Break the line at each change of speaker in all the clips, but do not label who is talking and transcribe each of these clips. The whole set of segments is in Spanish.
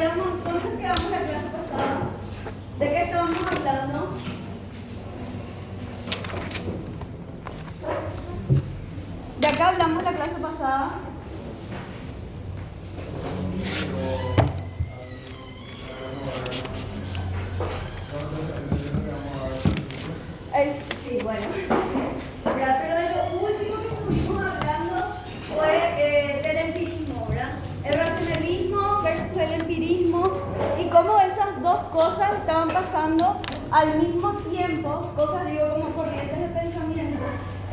¿Dónde nos quedamos la clase pasada? ¿De qué estábamos hablando? De acá hablamos la clase pasada. Sí, bueno. Pero de lo último que estuvimos hablando fue del empirismo, ¿verdad? El racionalismo versus el empirismo y cómo esas dos cosas estaban pasando al mismo tiempo, cosas digo como corrientes de pensamiento,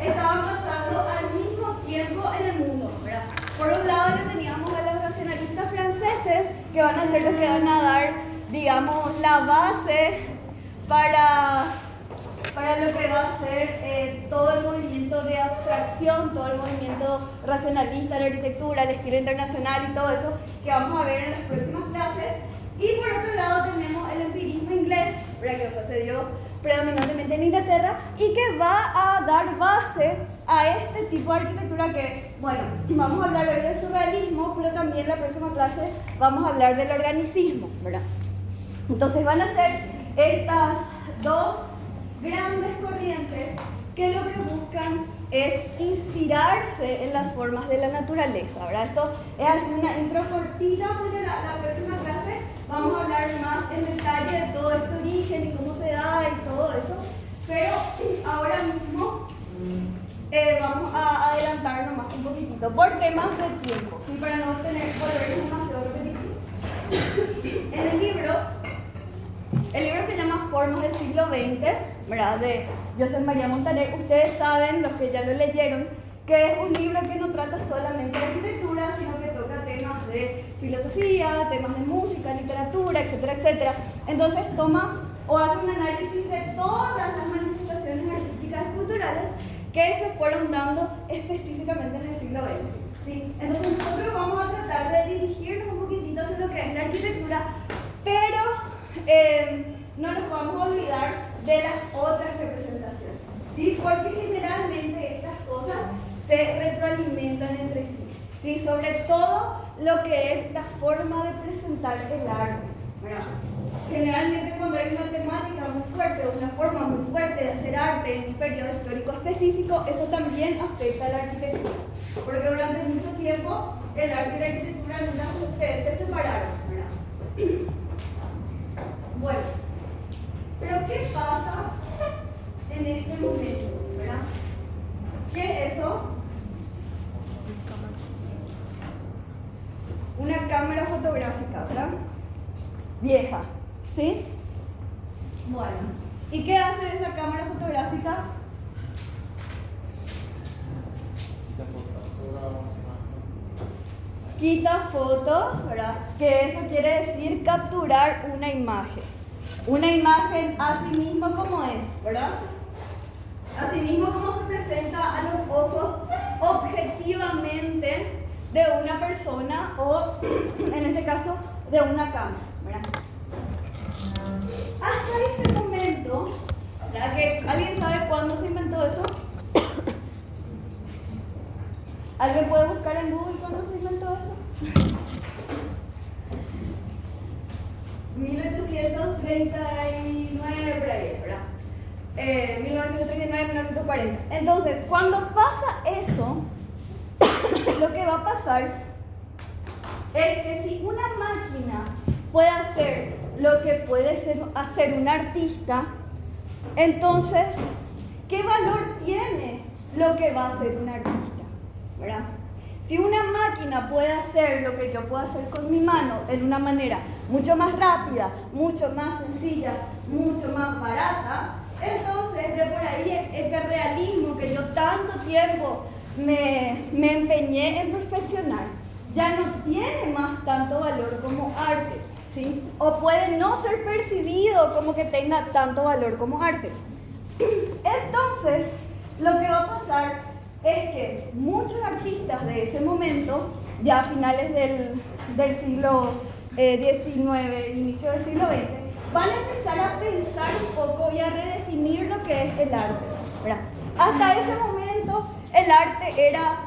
estaban pasando al mismo tiempo en el mundo, ¿verdad? Por un lado teníamos a los racionalistas franceses que van a ser los que van a dar, digamos, la base para lo que va a ser todo el movimiento de abstracción, todo el movimiento racionalista, la arquitectura, el estilo internacional y todo eso que vamos a ver en las próximas clases. Y por otro lado tenemos el empirismo inglés, que se dio predominantemente en Inglaterra y que va a dar base a este tipo de arquitectura que, bueno, vamos a hablar hoy del surrealismo, pero también en la próxima clase vamos a hablar del organicismo, ¿verdad? Entonces van a ser estas dos grandes corrientes que lo que buscan es inspirarse en las formas de la naturaleza, ¿verdad? Esto es así una intro cortita porque la próxima clase vamos a hablar más en detalle de todo este origen y cómo se da y todo eso, pero ahora mismo vamos a adelantarnos más un poquitito por temas de tiempo, ¿sí? Para no volver demasiado repetitivo. En el libro se llama Formas del siglo XX, ¿verdad? De Josep María Montaner. Ustedes saben, los que ya lo leyeron, que es un libro que no trata solamente de arquitectura, sino que toca temas de filosofía, temas de música, literatura, etcétera, etcétera. Entonces toma o hace un análisis de todas las manifestaciones artísticas y culturales que se fueron dando específicamente en el siglo XX, ¿sí? Entonces nosotros vamos a tratar de dirigirnos un poquitito hacia lo que es la arquitectura, pero no nos vamos a olvidar de las otras representaciones, ¿sí? Porque generalmente estas cosas se retroalimentan entre sí, ¿sí? Sobre todo lo que es la forma de presentar el arte, ¿verdad? Generalmente cuando hay una temática muy fuerte o una forma muy fuerte de hacer arte en un periodo histórico específico, eso también afecta a la arquitectura, porque durante mucho tiempo el arte y la arquitectura se separaron, ¿verdad? Bueno, pero ¿qué pasa en este momento, verdad? ¿Qué es eso? Una cámara fotográfica, ¿verdad? Vieja, ¿sí? Bueno, ¿y qué hace esa cámara fotográfica? Quita fotos, ¿verdad? Que eso quiere decir capturar una imagen. Una imagen así mismo como es, ¿verdad? Así mismo como se presenta a los ojos objetivamente de una persona o, en este caso, de una cámara, ¿verdad? Hasta ese momento, ¿verdad? Que ¿alguien sabe cuándo se inventó eso? ¿Alguien puede buscar en Google cuándo se inventó eso? 1839 por ahí, ¿verdad? 1939, 1940. Entonces, cuando pasa eso, lo que va a pasar es que si una máquina puede hacer lo que puede hacer un artista, entonces, ¿qué valor tiene lo que va a hacer un artista? ¿Verdad? Si una máquina puede hacer lo que yo puedo hacer con mi mano en una manera mucho más rápida, mucho más sencilla, mucho más barata, entonces de por ahí el realismo que yo tanto tiempo me empeñé en perfeccionar ya no tiene más tanto valor como arte, ¿sí? O puede no ser percibido como que tenga tanto valor como arte. Entonces, lo que va a pasar es que muchos artistas de ese momento, ya a finales del siglo XIX, inicio del siglo XX, van a empezar a pensar un poco y a redefinir lo que es el arte, ¿verdad? Hasta ese momento el arte era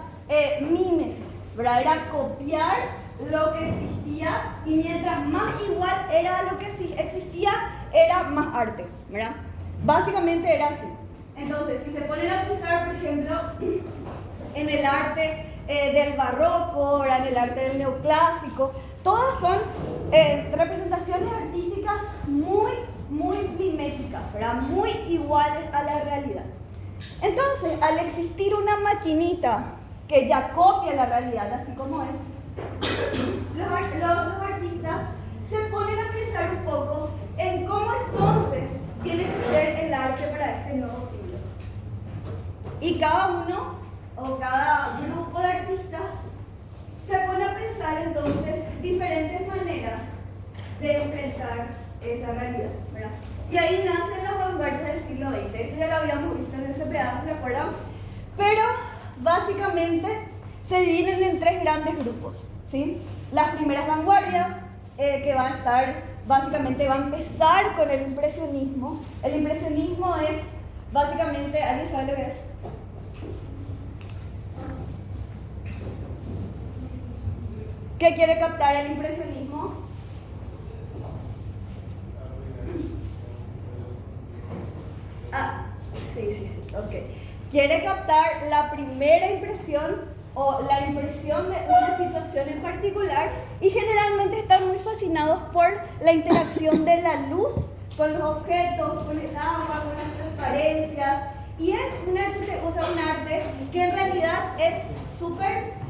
mímesis, ¿verdad? Era copiar lo que existía, y mientras más igual era lo que existía, era más arte, ¿verdad? Básicamente era así. Entonces, si se ponen a pensar, por ejemplo, en el arte del barroco, en el arte del neoclásico, todas son representaciones artísticas muy miméticas, ¿verdad? Muy iguales a la realidad. Entonces, al existir una maquinita que ya copia la realidad, así como es, los artistas se ponen a pensar un poco en cómo entonces tiene que ser el arte para este nuevo siglo. Y cada uno, o cada grupo de artistas, se pone a pensar entonces diferentes maneras de enfrentar esa realidad, ¿verdad? Y ahí nacen las vanguardias del siglo XX. Esto ya lo habíamos visto en ese pedazo, ¿se acuerdan? Pero básicamente se dividen en tres grandes grupos, ¿sí? Las primeras vanguardias, que van a estar, básicamente va a empezar con el impresionismo. El impresionismo es básicamente, ¿alguien sabe lo que es? ¿Qué quiere captar el impresionismo? Ah, sí, ok. Quiere captar la primera impresión o la impresión de una situación en particular, y generalmente están muy fascinados por la interacción de la luz con los objetos, con el agua, con las transparencias, y es un arte que en realidad es súper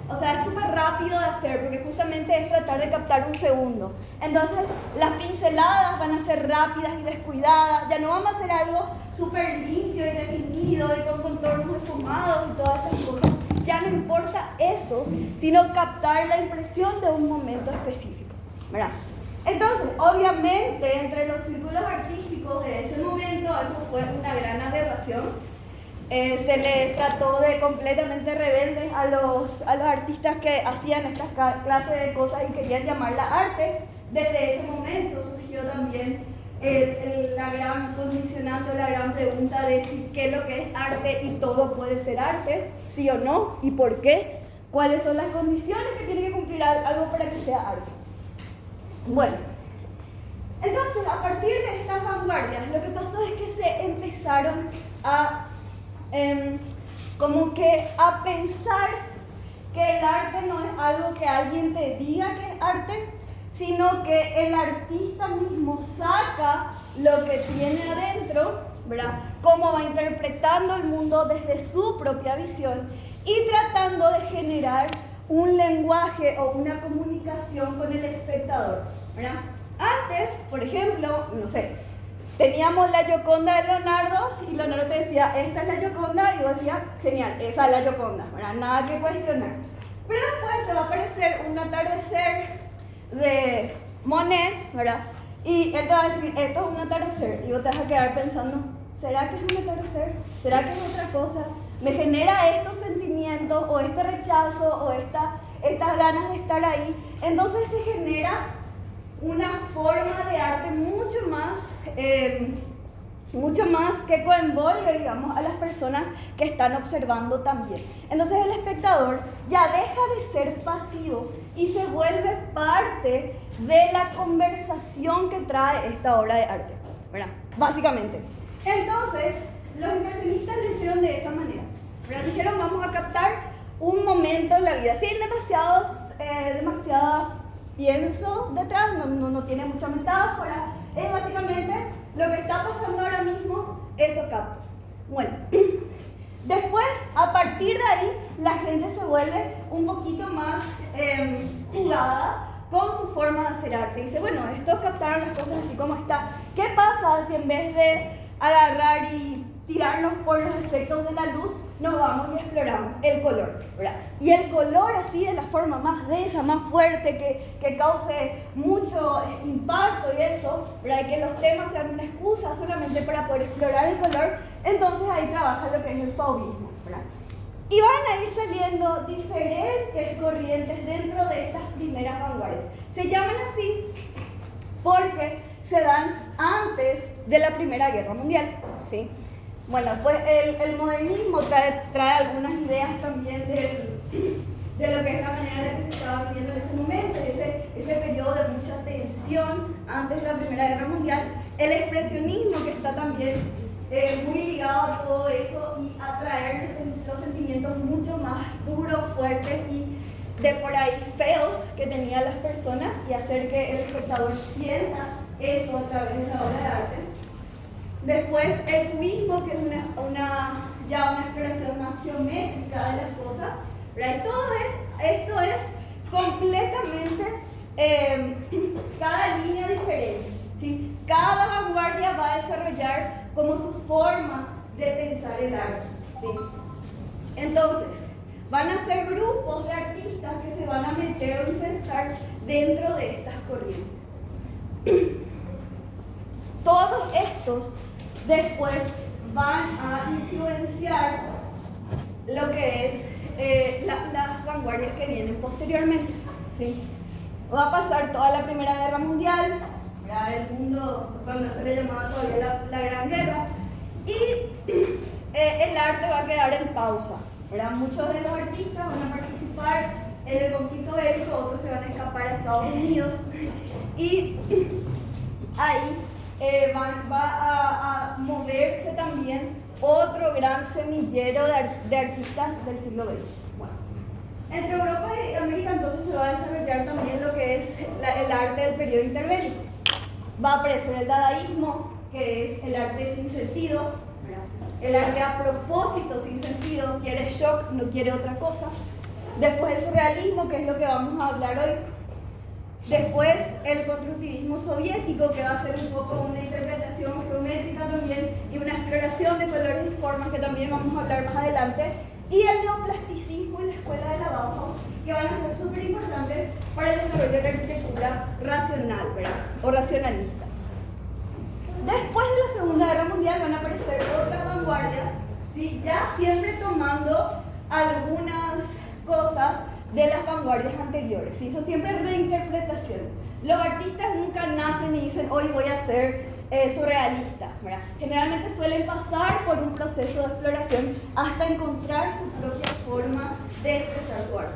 rápido de hacer, porque justamente es tratar de captar un segundo. Entonces, las pinceladas van a ser rápidas y descuidadas, ya no vamos a hacer algo súper limpio y definido y con contornos esfumados y todas esas cosas. Ya no importa eso, sino captar la impresión de un momento específico, ¿verdad? Entonces, obviamente, entre los círculos artísticos de ese momento, eso fue una gran aberración. Se les trató de completamente rebeldes a los artistas que hacían estas clases de cosas y querían llamarla arte. Desde ese momento surgió también la gran condicionante, la gran pregunta de si qué es lo que es arte, y todo puede ser arte, sí o no, y por qué, cuáles son las condiciones que tiene que cumplir algo para que sea arte. Bueno, entonces a partir de estas vanguardias, lo que pasó es que se empezaron a como que a pensar que el arte no es algo que alguien te diga que es arte, sino que el artista mismo saca lo que tiene adentro, ¿verdad? Cómo va interpretando el mundo desde su propia visión y tratando de generar un lenguaje o una comunicación con el espectador, ¿verdad? Antes, por ejemplo, no sé, teníamos la Gioconda de Leonardo y Leonardo te decía, esta es la Gioconda, y vos decías, genial, esa es la Gioconda, ¿verdad? Nada que cuestionar. Pero después te va a aparecer un atardecer de Monet, ¿verdad? Y él te va a decir, esto es un atardecer, y vos te vas a quedar pensando, ¿será que es un atardecer? ¿Será que es otra cosa? ¿Me genera estos sentimientos, o este rechazo, o estas ganas de estar ahí? Entonces se genera una forma de arte mucho más que coenvolve, digamos, a las personas que están observando también. Entonces el espectador ya deja de ser pasivo y se vuelve parte de la conversación que trae esta obra de arte, ¿verdad? Básicamente. Entonces, los impresionistas lo hicieron de esa manera, ¿verdad? Dijeron, vamos a captar un momento en la vida, sin demasiada pienso detrás, no tiene mucha metáfora, es básicamente lo que está pasando ahora mismo, eso capto. Bueno, después, a partir de ahí, la gente se vuelve un poquito más jugada con su forma de hacer arte. Dice, bueno, estos captaron las cosas así como está. ¿Qué pasa si en vez de agarrar y tirarnos por los efectos de la luz, nos vamos y exploramos el color, ¿verdad? Y el color así de la forma más densa, más fuerte, que cause mucho impacto y eso, ¿verdad? Y que los temas sean una excusa solamente para poder explorar el color, entonces ahí trabaja lo que es el fauvismo, ¿verdad? Y van a ir saliendo diferentes corrientes dentro de estas primeras vanguardias. Se llaman así porque se dan antes de la Primera Guerra Mundial, ¿sí? Bueno, pues el modernismo trae algunas ideas también de lo que es la manera en la que se estaba viviendo en ese momento, y antes de la Primera Guerra Mundial, el expresionismo, que está también muy ligado a todo eso y a traer los sentimientos mucho más duros, fuertes y de por ahí feos que tenían las personas y hacer que el espectador sienta eso a través de la obra de arte. Después el cubismo, que es una exploración más geométrica de las cosas, ¿verdad? Esto es completamente cada línea diferente, ¿sí? Cada vanguardia va a desarrollar como su forma de pensar el arte, ¿sí? Entonces, van a ser grupos de artistas que se van a meter o insertar dentro de estas corrientes. Todos estos después van a influenciar lo que es las vanguardias que vienen posteriormente, ¿sí? Va a pasar toda la Primera Guerra Mundial, ya el mundo, cuando se le llamaba todavía la Gran Guerra, y el arte va a quedar en pausa, ¿verdad? Muchos de los artistas van a participar en el conflicto bélico, otros se van a escapar a Estados Unidos, y ahí va a moverse también otro gran semillero de artistas del siglo XX. Bueno, entre Europa y América entonces se va a desarrollar también lo que es el arte del periodo interbélico. Va a aparecer el dadaísmo, que es el arte sin sentido, ¿verdad? El arte a propósito sin sentido, quiere shock, no quiere otra cosa. Después el surrealismo, que es lo que vamos a hablar hoy. Después el constructivismo soviético, que va a ser un poco una interpretación geométrica también y una exploración de colores y formas, que también vamos a hablar más adelante. Y el neoplasticismo y la escuela de la Bauhaus, que van a ser súper importantes para el desarrollo de la arquitectura racional, ¿verdad? O racionalista. Después de la Segunda Guerra Mundial van a aparecer otras vanguardias, ¿sí? Ya siempre tomando algunas cosas de las vanguardias anteriores, ¿sí? Son siempre reinterpretaciones. Los artistas nunca nacen y dicen, hoy voy a ser surrealista, ¿verdad? Generalmente suelen pasar por un proceso de exploración hasta encontrar su propia forma de expresar su arte.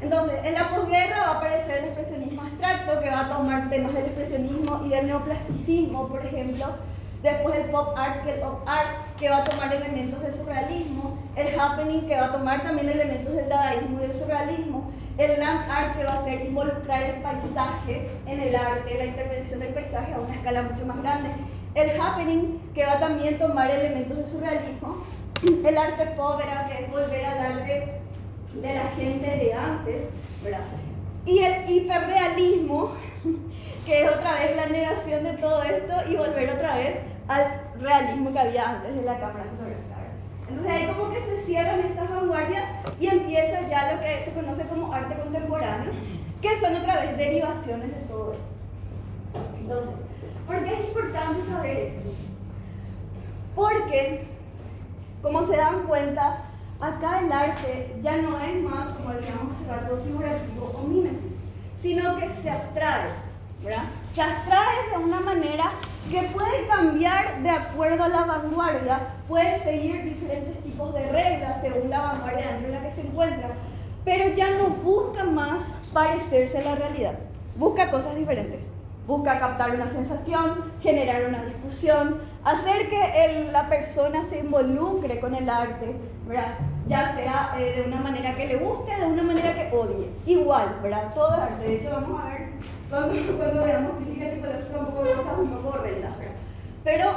Entonces, en la posguerra va a aparecer el expresionismo abstracto, que va a tomar temas del expresionismo y del neoplasticismo, por ejemplo. Después el pop art y el pop art, que va a tomar elementos del surrealismo. El happening, que va a tomar también elementos del dadaísmo y del surrealismo. El land art, que va a ser involucrar el paisaje en el arte, la intervención del paisaje a una escala mucho más grande. El happening, que va a también tomar elementos del surrealismo. El arte povera, que es volver al arte de la gente de antes, ¿verdad? Y el hiperrealismo, que es otra vez la negación de todo esto y volver otra vez al realismo que había antes de la cámara fotográfica. Entonces ahí como que se cierran estas vanguardias y empieza ya lo que se conoce como arte contemporáneo, que son otra vez derivaciones de todo esto. Entonces, ¿por qué es importante saber esto? Porque, como se dan cuenta, acá el arte ya no es más, como decíamos hace rato, figurativo o mímesis, sino que se abstrae, ¿verdad? Se abstrae de una manera que puede cambiar de acuerdo a la vanguardia, puede seguir diferentes tipos de reglas según la vanguardia dentro de la que se encuentra, pero ya no busca más parecerse a la realidad, busca cosas diferentes. Busca captar una sensación, generar una discusión, hacer que la persona se involucre con el arte, ¿verdad? Ya sea de una manera que le guste, de una manera que odie. Igual, ¿verdad? Todo es arte. De hecho, vamos a ver cuando veamos crítica tipológica un poco de cosas un poco horrendas, ¿verdad? Pero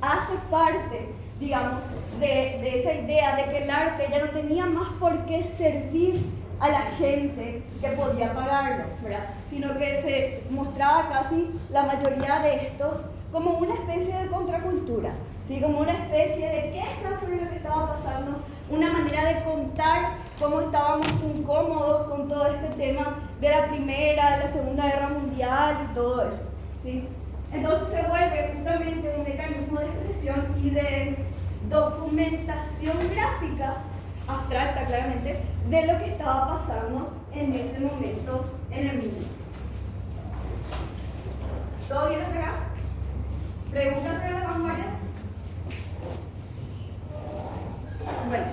hace parte, digamos, de esa idea de que el arte ya no tenía más por qué servir a la gente que podía pagarlo, ¿verdad? Sino que se mostraba casi la mayoría de estos como una especie de contracultura, ¿sí? Como una especie de queja sobre lo que estaba pasando, una manera de contar cómo estábamos incómodos con todo este tema de la Primera, de la Segunda Guerra Mundial y todo eso, ¿sí? Entonces se vuelve justamente un mecanismo de expresión y de documentación gráfica, abstracta claramente, de lo que estaba pasando en ese momento en el mundo. ¿Todo bien hasta acá? ¿Preguntas sobre la vanguardia? Bueno,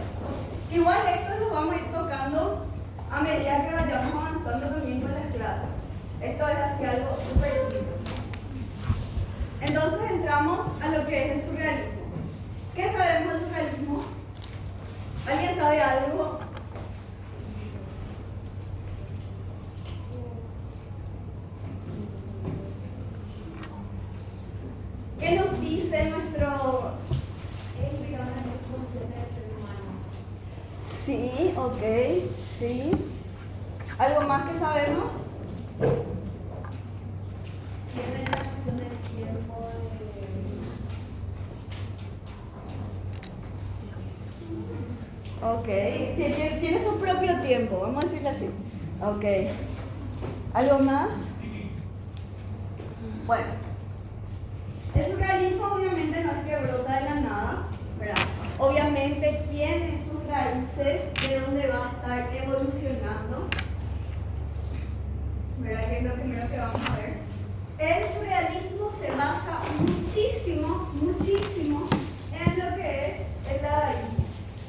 igual esto lo vamos a ir tocando a medida que vayamos avanzando también con las clases. Esto es así algo súper distinto. Entonces entramos a lo que es el surrealismo. ¿Qué sabemos del surrealismo? ¿Alguien sabe algo? ¿Qué nos dice nuestro... Sí, ok, sí. ¿Algo más que sabemos?
Tiene la noción del tiempo
Ok, tiene su propio tiempo, vamos a decirlo así. Ok. ¿Algo más? Bueno. El surrealismo obviamente no es que brota de la nada, ¿verdad? Obviamente tiene sus raíces de donde va a estar evolucionando, ¿verdad? Que es lo primero que vamos a ver. El surrealismo se basa muchísimo en lo que es el dadaísmo,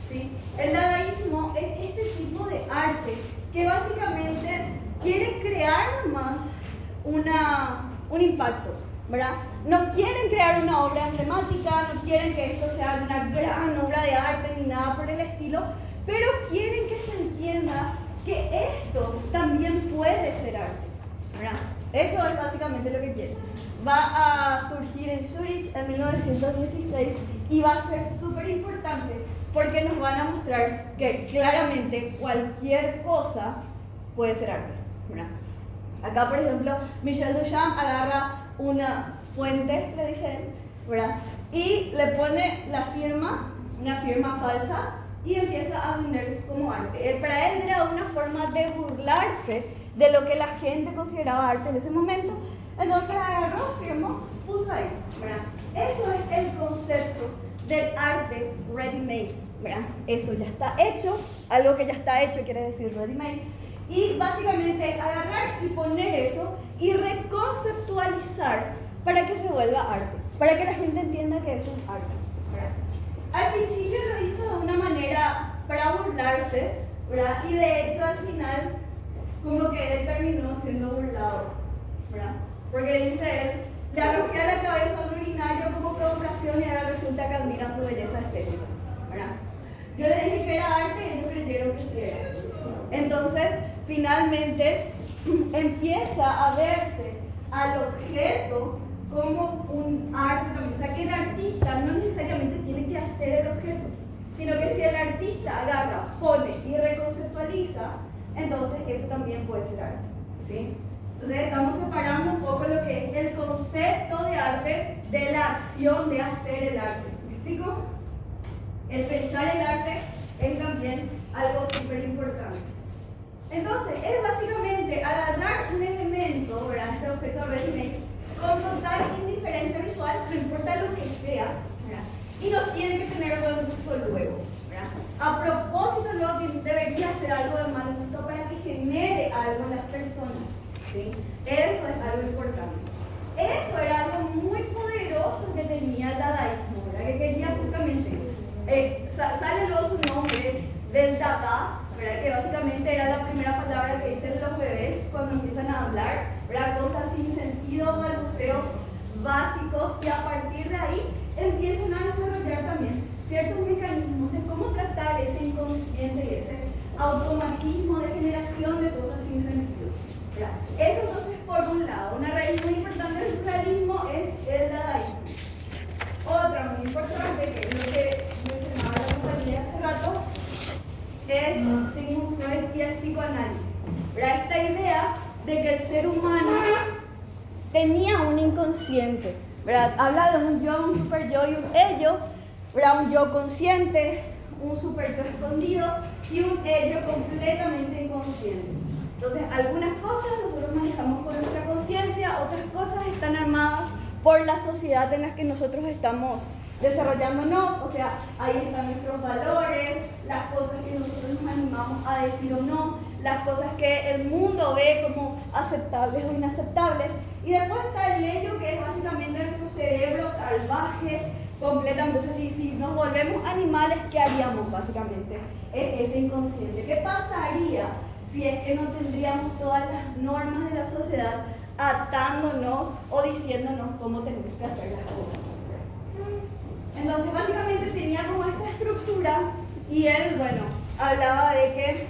¿sí? El dadaísmo es este tipo de arte que básicamente quiere crear nomás un impacto, ¿verdad? No quieren crear una obra emblemática, no quieren que esto sea una gran obra de arte ni nada por el estilo, pero quieren que se entienda que esto también puede ser arte, ¿verdad? Eso es básicamente lo que quieren. Va a surgir en Zurich en 1916 y va a ser súper importante porque nos van a mostrar que claramente cualquier cosa puede ser arte, ¿verdad? Acá, por ejemplo, Michel Duchamp agarra una fuente, le dice él, ¿verdad? Y le pone la firma, una firma falsa, y empieza a vender como arte. Para él era una forma de burlarse de lo que la gente consideraba arte en ese momento. Entonces agarró, firmó, puso ahí, ¿verdad? Eso es el concepto del arte ready-made, ¿verdad? Eso ya está hecho, algo que ya está hecho quiere decir ready-made. Y básicamente agarrar y poner eso y reconceptualizar para que se vuelva arte, para que la gente entienda que eso es arte, ¿verdad? Al principio lo hizo de una manera para burlarse, ¿verdad? Y de hecho al final como que él terminó siendo burlado, ¿verdad? Porque dice él, le arrojé a la cabeza un urinario como provocación y ahora resulta que admira su belleza estética, ¿verdad? Yo le dije que era arte y ellos creyeron que sí era. Entonces, finalmente empieza a verse al objeto como un arte también. O sea, que el artista no necesariamente tiene que hacer el objeto, sino que si el artista agarra, pone y reconceptualiza, entonces eso también puede ser arte, ¿sí? Entonces estamos separando un poco lo que es el concepto de arte de la acción de hacer el arte. ¿Me explico? El pensar el arte es también algo súper importante. Entonces, es básicamente agarrar un elemento, ¿verdad? Este objeto ready-made, con total indiferencia visual, no importa lo que sea, ¿verdad? Y no tiene que tener buen gusto luego, ¿verdad? A propósito, luego debería hacer algo de mal gusto para que genere algo en las personas, ¿sí? Eso es algo importante. Eso era algo muy poderoso que tenía el dadaísmo, ¿verdad? Que quería justamente, sale luego su nombre del dada, ¿verdad? Que básicamente era la primera palabra que dicen los bebés cuando empiezan a hablar, ¿verdad? Cosas sin sentido, balbuceos básicos, y a partir de ahí empiezan a desarrollar también ciertos mecanismos de cómo tratar ese inconsciente y ese automatismo de generación de cosas sin sentido, ¿verdad? Eso entonces por un lado. Una raíz muy importante del surrealismo es el dadaísmo. Otra muy importante, que es lo que mencionaba la compañía hace rato, es Sigmund Freud y el psicoanálisis. ¿Verdad? Esta idea de que el ser humano tenía un inconsciente, ¿verdad? Habla de un yo, un super yo y un ello, ¿verdad? Un yo consciente, un super yo escondido y un ello completamente inconsciente. Entonces, algunas cosas nosotros manejamos con nuestra conciencia, otras cosas están armadas por la sociedad en la que nosotros estamos desarrollándonos, o sea, ahí están nuestros valores, las cosas que nosotros nos animamos a decir o no, las cosas que el mundo ve como aceptables o inaceptables, y después está el ello, que es básicamente nuestro cerebro salvaje, completamente. Entonces, si nos volvemos animales, ¿qué haríamos básicamente? Es ese inconsciente. ¿Qué pasaría si es que no tendríamos todas las normas de la sociedad atándonos o diciéndonos cómo tenemos que hacer las cosas. Entonces, básicamente tenía como esta estructura y él, bueno, hablaba de que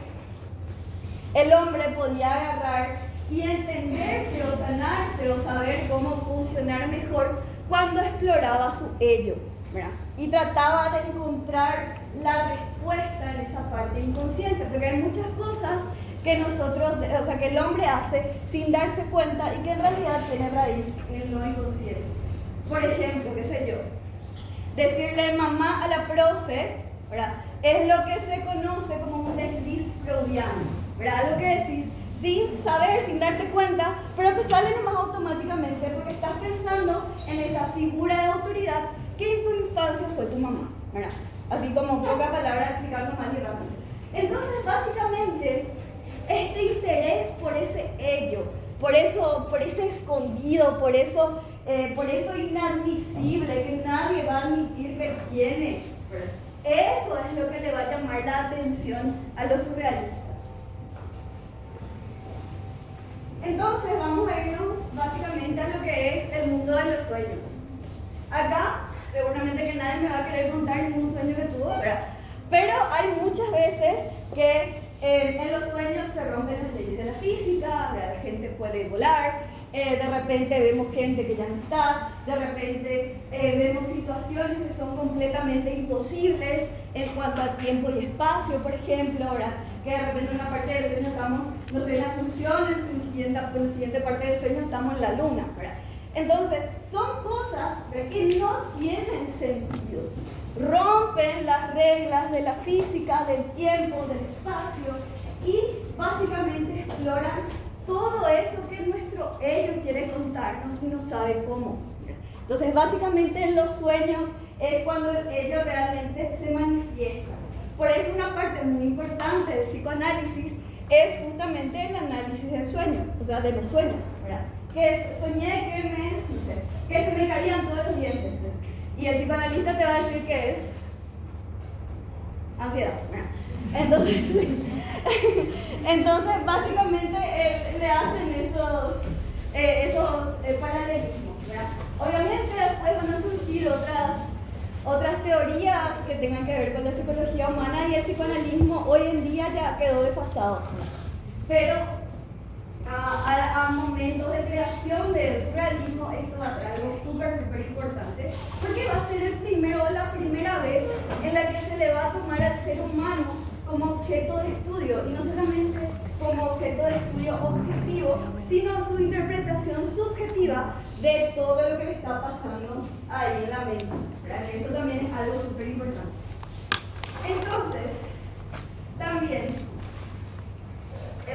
el hombre podía agarrar y entenderse o sanarse o saber cómo funcionar mejor cuando exploraba su ello, ¿verdad? Y trataba de encontrar la respuesta en esa parte inconsciente, porque hay muchas cosas que nosotros, o sea, que el hombre hace sin darse cuenta y que en realidad tiene raíz en lo inconsciente. Por ejemplo, qué sé yo, decirle mamá a la profe, ¿verdad? Es lo que se conoce como un desliz freudiano, ¿verdad? Algo que decís sin saber, sin darte cuenta, pero te sale nomás automáticamente porque estás pensando en esa figura de autoridad que en tu infancia fue tu mamá, ¿verdad? Así como pocas palabras explicando más y rápido. Entonces, básicamente, este interés por ese ello, por ese escondido, por eso inadmisible que nadie va a admitir que tiene, eso es lo que le va a llamar la atención a los surrealistas. Entonces vamos a irnos básicamente a lo que es el mundo de los sueños. Acá seguramente que nadie me va a querer contar ningún sueño que tuvo, ¿verdad? Pero hay muchas veces que en los sueños se rompen las leyes de la física, ¿verdad? La gente puede volar, de repente vemos gente que ya no está, de repente vemos situaciones que son completamente imposibles en cuanto a tiempo y espacio, por ejemplo, ¿verdad? Que de repente en una parte del sueño estamos, no sé, en Asunción, en la siguiente parte del sueño estamos en la luna, ¿verdad? Entonces, son cosas, ¿verdad?, que no tienen sentido. Rompen las reglas de la física, del tiempo, del espacio y básicamente exploran todo eso que nuestro ello quiere contarnos y no sabe cómo. Entonces, básicamente en los sueños es cuando el ello realmente se manifiesta. Por eso una parte muy importante del psicoanálisis es justamente el análisis del sueño, o sea, de los sueños, ¿verdad? Que soñé que se me caían todos los dientes, ¿verdad? Y el psicoanalista te va a decir que es ansiedad, ¿verdad? Entonces básicamente le hacen esos paralelismos, ¿verdad? Obviamente después van a surgir otras teorías que tengan que ver con la psicología humana y el psicoanalismo hoy en día ya quedó desfasado. Pero a momentos de creación del surrealismo esto va a ser algo súper importante porque va a ser la primera vez en la que se le va a tomar al ser humano como objeto de estudio y no solamente como objeto de estudio objetivo, sino su interpretación subjetiva de todo lo que le está pasando ahí en la mente, ¿verdad? Eso también es algo súper importante. Entonces, también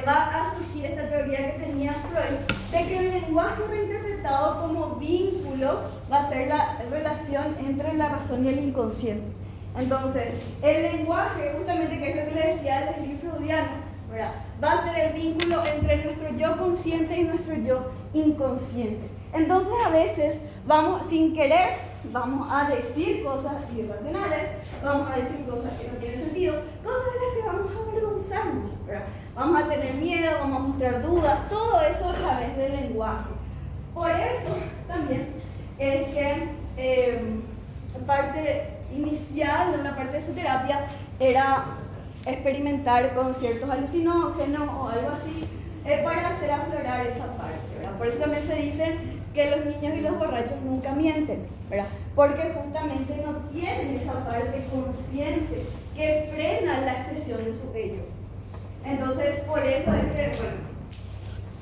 va a surgir esta teoría que tenía Freud de que el lenguaje reinterpretado como vínculo va a ser la relación entre la razón y el inconsciente. Entonces, el lenguaje, justamente que es lo que le decía el desliz freudiano, ¿verdad?, va a ser el vínculo entre nuestro yo consciente y nuestro yo inconsciente. Entonces, a veces, sin querer, vamos a decir cosas irracionales, vamos a decir cosas que no tienen sentido, cosas de las que vamos a avergonzarnos, ¿verdad? Vamos a tener miedo, vamos a mostrar dudas, todo eso a través del lenguaje. Por eso también es que parte inicial de una parte de su terapia era experimentar con ciertos alucinógenos o algo así para hacer aflorar esa parte, ¿verdad? Por eso también se dice que los niños y los borrachos nunca mienten, ¿verdad? Porque justamente no tienen esa parte consciente que frena la expresión de su ello. Entonces, por eso es que,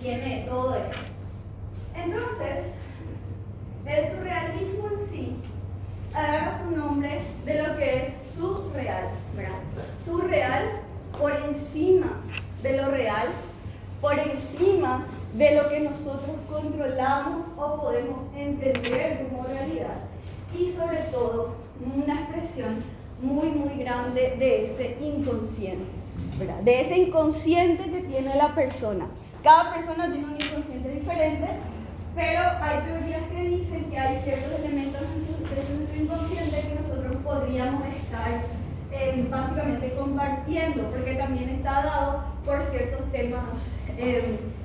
tiene todo esto. Entonces, el surrealismo en sí agarra su nombre de lo que es surreal, ¿verdad? Surreal por encima de lo real, por encima de lo que nosotros controlamos o podemos entender como realidad y sobre todo una expresión muy grande de ese inconsciente, ¿verdad? De ese inconsciente que tiene la persona. Cada persona tiene un inconsciente diferente, pero hay teorías que dicen que hay ciertos elementos de nuestro inconsciente que nosotros podríamos estar básicamente compartiendo, porque también está dado por ciertos temas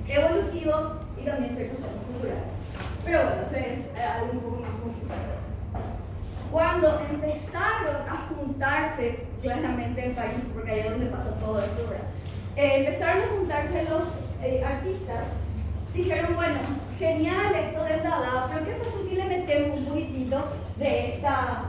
evolutivos y también ciertos temas culturales. Pero bueno, eso es algo un poco más confuso. Cuando empezaron a juntarse, claramente en París, porque ahí es donde pasa todo esto, ¿verdad? Empezaron a juntarse los artistas, dijeron, bueno, genial esto del Dada, pero ¿qué pasa si le metemos un poquitito de esta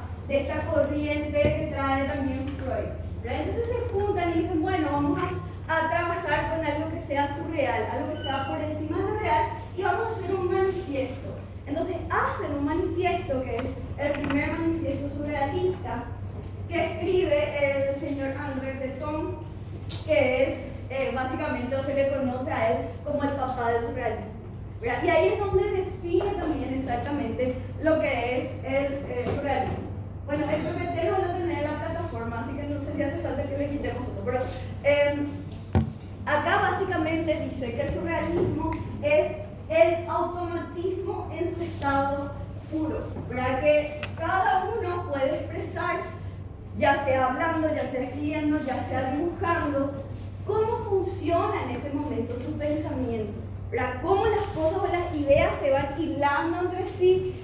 corriente que trae también Freud? ¿Verdad? Entonces se juntan y dicen, bueno, vamos a trabajar con algo que sea surreal, algo que sea por encima de lo real, y vamos a hacer un manifiesto. Entonces hacen un manifiesto que es el primer manifiesto surrealista que escribe el señor André Breton, que es básicamente, o se le conoce a él como el papá del surrealismo, ¿verdad? Y ahí es donde define también exactamente lo que es el surrealismo. Bueno, el PPT lo van a tener en la plataforma, así que no sé si hace falta que le quitemos foto, pero acá básicamente dice que el surrealismo es el automatismo en su estado puro, ¿verdad? Que cada uno puede expresar, ya sea hablando, ya sea escribiendo, ya sea dibujando, cómo funciona en ese momento su pensamiento, ¿verdad? Cómo las cosas o las ideas se van hilando entre sí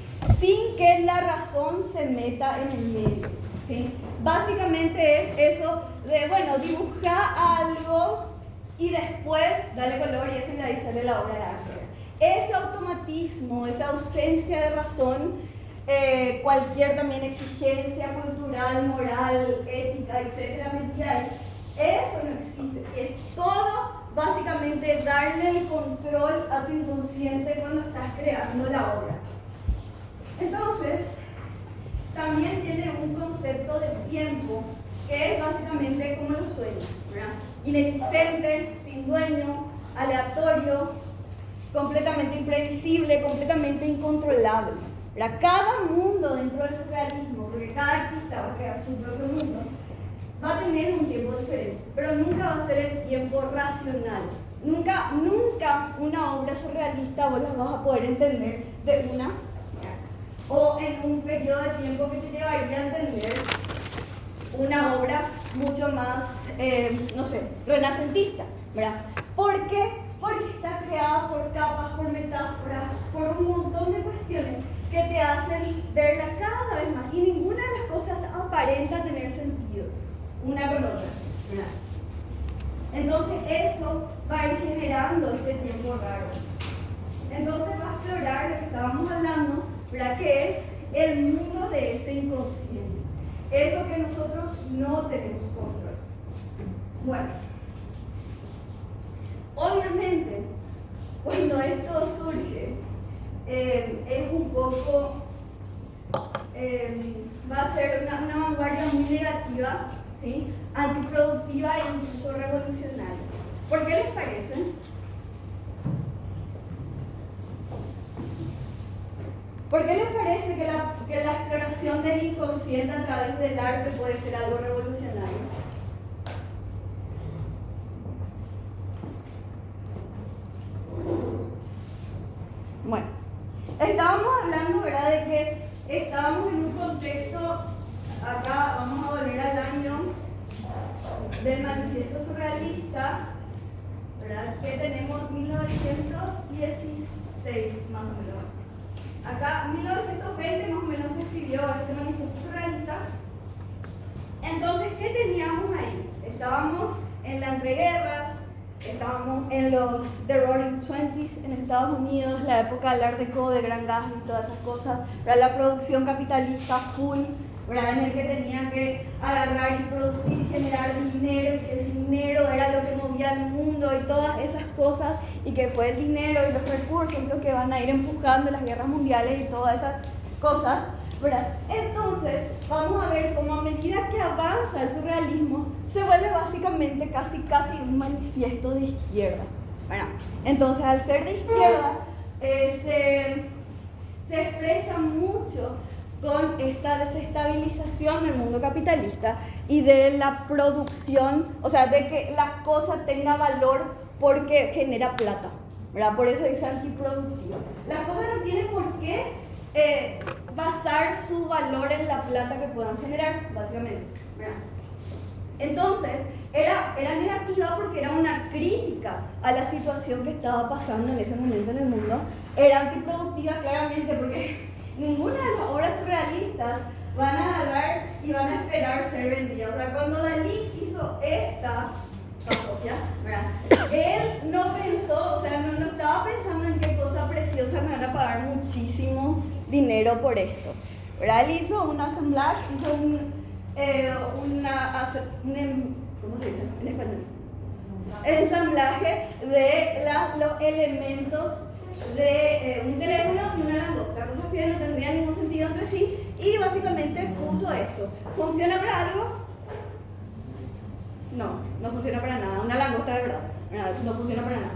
sin que la razón se meta en el medio, ¿sí? Básicamente es eso de, bueno, dibujar algo y después darle color y eso, y de ahí sale la obra de arte. Ese automatismo, esa ausencia de razón, cualquier también exigencia cultural, moral, ética, etcétera, mental, eso no existe. Es todo básicamente darle el control a tu inconsciente cuando estás creando la obra. Entonces, también tiene un concepto de tiempo que es básicamente como los sueños, ¿verdad? Inexistente, sin dueño, aleatorio, completamente imprevisible, completamente incontrolable, ¿verdad? Cada mundo dentro del surrealismo, porque cada artista va a crear su propio mundo, va a tener un tiempo diferente, pero nunca va a ser el tiempo racional. Nunca una obra surrealista vos la vas a poder entender de una, o en un periodo de tiempo que te llevaría a entender una obra mucho más, no sé, renacentista, ¿verdad? ¿Por qué? Porque está creada por capas, por metáforas, por un montón de cuestiones que te hacen verla cada vez más, y ninguna de las cosas aparenta tener sentido una con otra, ¿verdad? Entonces eso va a ir generando este tiempo raro. Entonces va a explorar lo que estábamos hablando, ¿verdad? Que es el mundo de ese inconsciente, eso que nosotros no tenemos control. Bueno, obviamente cuando esto surge es un poco, va a ser una vanguardia muy negativa, ¿sí? Antiproductiva e incluso revolucionaria. ¿Por qué les parece? ¿Por qué les parece que la exploración del inconsciente a través del arte puede ser algo revolucionario? Bueno, estábamos hablando, ¿verdad?, de que estábamos en un contexto, acá vamos a volver al año del manifiesto surrealista, ¿verdad?, que tenemos 1916 más o menos. Acá, en 1920 más o menos se escribió este manifiesto surrealista. Entonces, ¿qué teníamos ahí? Estábamos en la entreguerras, estábamos en los The Roaring Twenties en Estados Unidos, la época del Art Deco, de Gran Gas y todas esas cosas, ¿verdad? La producción capitalista full, ¿verdad?, en el que tenían que agarrar y producir y generar dinero, y que el dinero era lo que movía el mundo y todas esas cosas, y que fue el dinero y los recursos los que van a ir empujando las guerras mundiales y todas esas cosas, ¿verdad? Entonces, vamos a ver cómo a medida que avanza el surrealismo, se vuelve básicamente casi un manifiesto de izquierda, ¿verdad? Entonces, al ser de izquierda, se expresa mucho con esta desestabilización del mundo capitalista y de la producción, o sea, de que la cosa tenga valor porque genera plata, ¿verdad? Por eso dice antiproductiva. Las cosas no tienen por qué basar su valor en la plata que puedan generar, básicamente, ¿verdad? Entonces, era negativa porque era una crítica respuesta a la situación que estaba pasando en ese momento en el mundo era antiproductiva claramente, porque ninguna de las obras surrealistas van a agarrar y van a esperar ser vendidas. O sea, cuando Dalí hizo esta, Sofía, ¿verdad? Él no pensó, o sea, no estaba pensando en qué cosa preciosa me van a pagar muchísimo dinero por esto, ¿verdad? Él hizo un assemblage, hizo ¿cómo se dice en español? Ensamblaje de los elementos de un teléfono y una langosta, cosas que no tendrían ningún sentido entre sí, y básicamente puso esto. ¿Funciona para algo? No funciona para nada. Una langosta de verdad, no funciona para nada.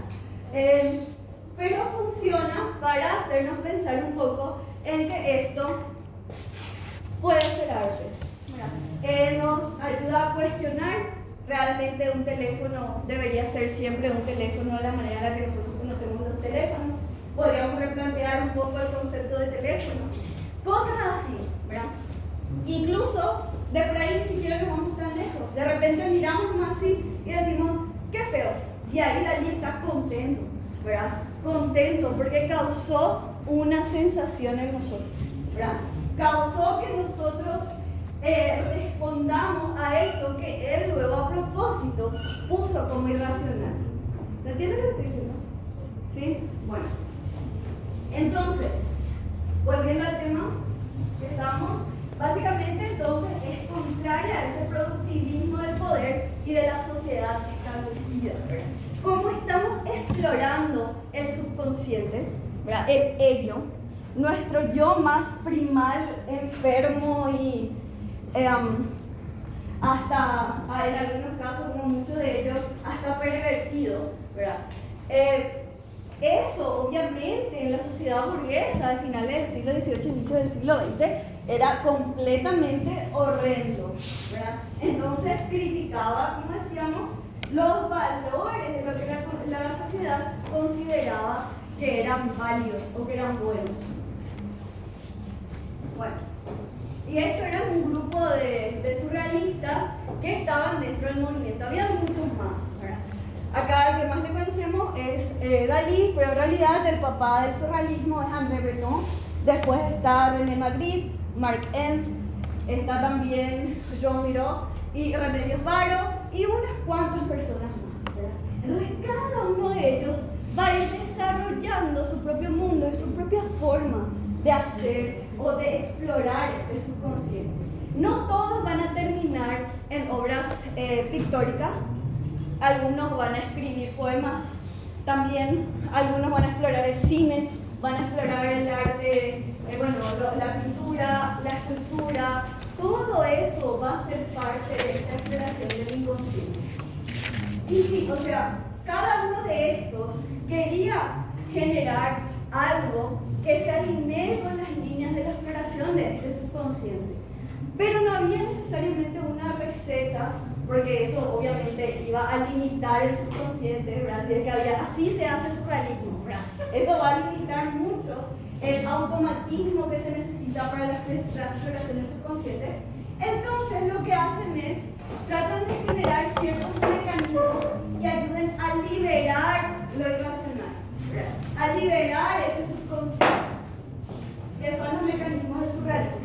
Pero funciona para hacernos pensar un poco en que esto puede ser arte. Nos ayuda a cuestionar. Realmente un teléfono debería ser siempre un teléfono de la manera en la que nosotros conocemos los teléfonos. Podríamos replantear un poco el concepto de teléfono. Cosas así, ¿verdad? Incluso, de por ahí ni siquiera nos vamos tan lejos. De repente miramos más así y decimos, qué feo. Y ahí Dalí está contento, ¿verdad? Contento porque causó una sensación en nosotros, ¿verdad? Causó que nosotros respondamos a eso que él luego a propósito puso como irracional. ¿Entienden lo que estoy diciendo? ¿Sí? Bueno. Entonces, volviendo al tema que estamos, básicamente entonces es contraria a ese productivismo del poder y de la sociedad establecida, ¿verdad? Cómo estamos explorando el subconsciente, ¿verdad? El ello, nuestro yo más primal, enfermo y hasta, en algunos casos, como muchos de ellos, hasta pervertido, ¿verdad? Eso, obviamente, en la sociedad burguesa de finales del siglo XVIII, inicio del siglo XX, era completamente horrendo, ¿verdad? Entonces criticaba, como decíamos, los valores de lo que la sociedad consideraba que eran válidos o que eran buenos. Bueno, y esto era un grupo de surrealistas que estaban dentro del movimiento. Había muchos más, ¿verdad? Acá el que más le conocemos es Dalí, pero en realidad el papá del surrealismo es André Breton. Después está René Magritte, Marc Ernst, está también Jean Miró y Remedios Varo y unas cuantas personas más, ¿verdad? Entonces cada uno de ellos va a ir desarrollando su propio mundo y su propia forma de hacer o de explorar el subconsciente. No todos van a terminar en obras pictóricas. Algunos van a escribir poemas, también algunos van a explorar el cine, van a explorar el arte, la pintura, la escultura. Todo eso va a ser parte de esta exploración del inconsciente. Y sí, o sea, cada uno de estos quería generar algo que se alinee con las líneas de la exploración de este subconsciente. Pero no había necesariamente una receta, porque eso obviamente iba a limitar el subconsciente, ¿verdad? Así se hace el surrealismo, ¿verdad? Eso va a limitar mucho el automatismo que se necesita para la exploración del subconsciente. Entonces lo que hacen es, tratan de generar ciertos mecanismos que ayuden a liberar lo irracional, ¿verdad? A liberar ese subconsciente, que son los mecanismos del surrealismo.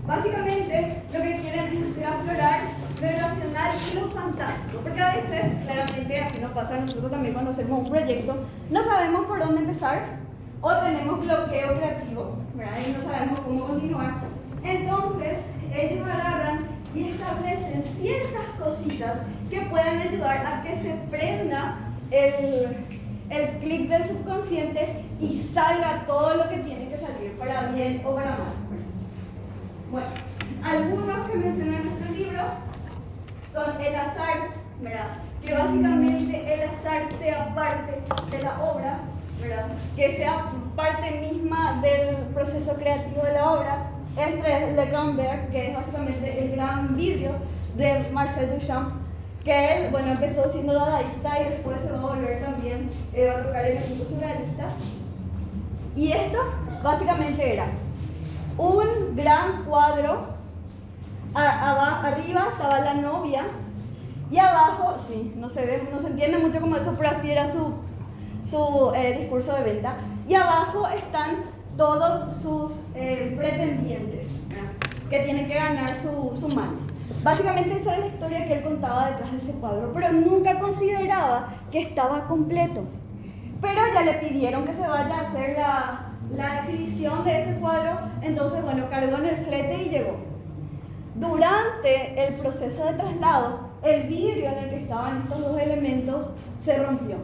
Básicamente lo que quieren es hacer aflorar lo irracional y lo fantástico, porque a veces, claramente, así nos pasa a nosotros también cuando hacemos un proyecto, no sabemos por dónde empezar o tenemos bloqueo creativo, ¿verdad? Y no sabemos cómo continuar. Entonces ellos agarran y establecen ciertas cositas que pueden ayudar a que se prenda el clic del subconsciente y salga todo lo que tiene que salir, para bien o para mal. Bueno, algunos que mencioné en nuestro libro son el azar, ¿verdad? Que básicamente el azar sea parte de la obra, ¿verdad? Que sea parte misma del proceso creativo de la obra. Entre Le Grand Verre, que es básicamente el gran vidrio de Marcel Duchamp, que él, empezó siendo dadaísta y después se va a volver también, va a tocar elementos surrealistas. Y esto básicamente era un gran cuadro. Arriba estaba la novia Y abajo, sí, no se ve, no se entiende mucho como eso, pero así era su discurso de venta. Y abajo están todos sus pretendientes, ¿verdad?, que tienen que ganar su mano. Básicamente esa era la historia que él contaba detrás de ese cuadro, pero nunca consideraba que estaba completo. Pero ya le pidieron que se vaya a hacer la exhibición de ese cuadro, entonces bueno, cargó en el flete y llegó. Durante el proceso de traslado, el vidrio en el que estaban estos dos elementos se rompió,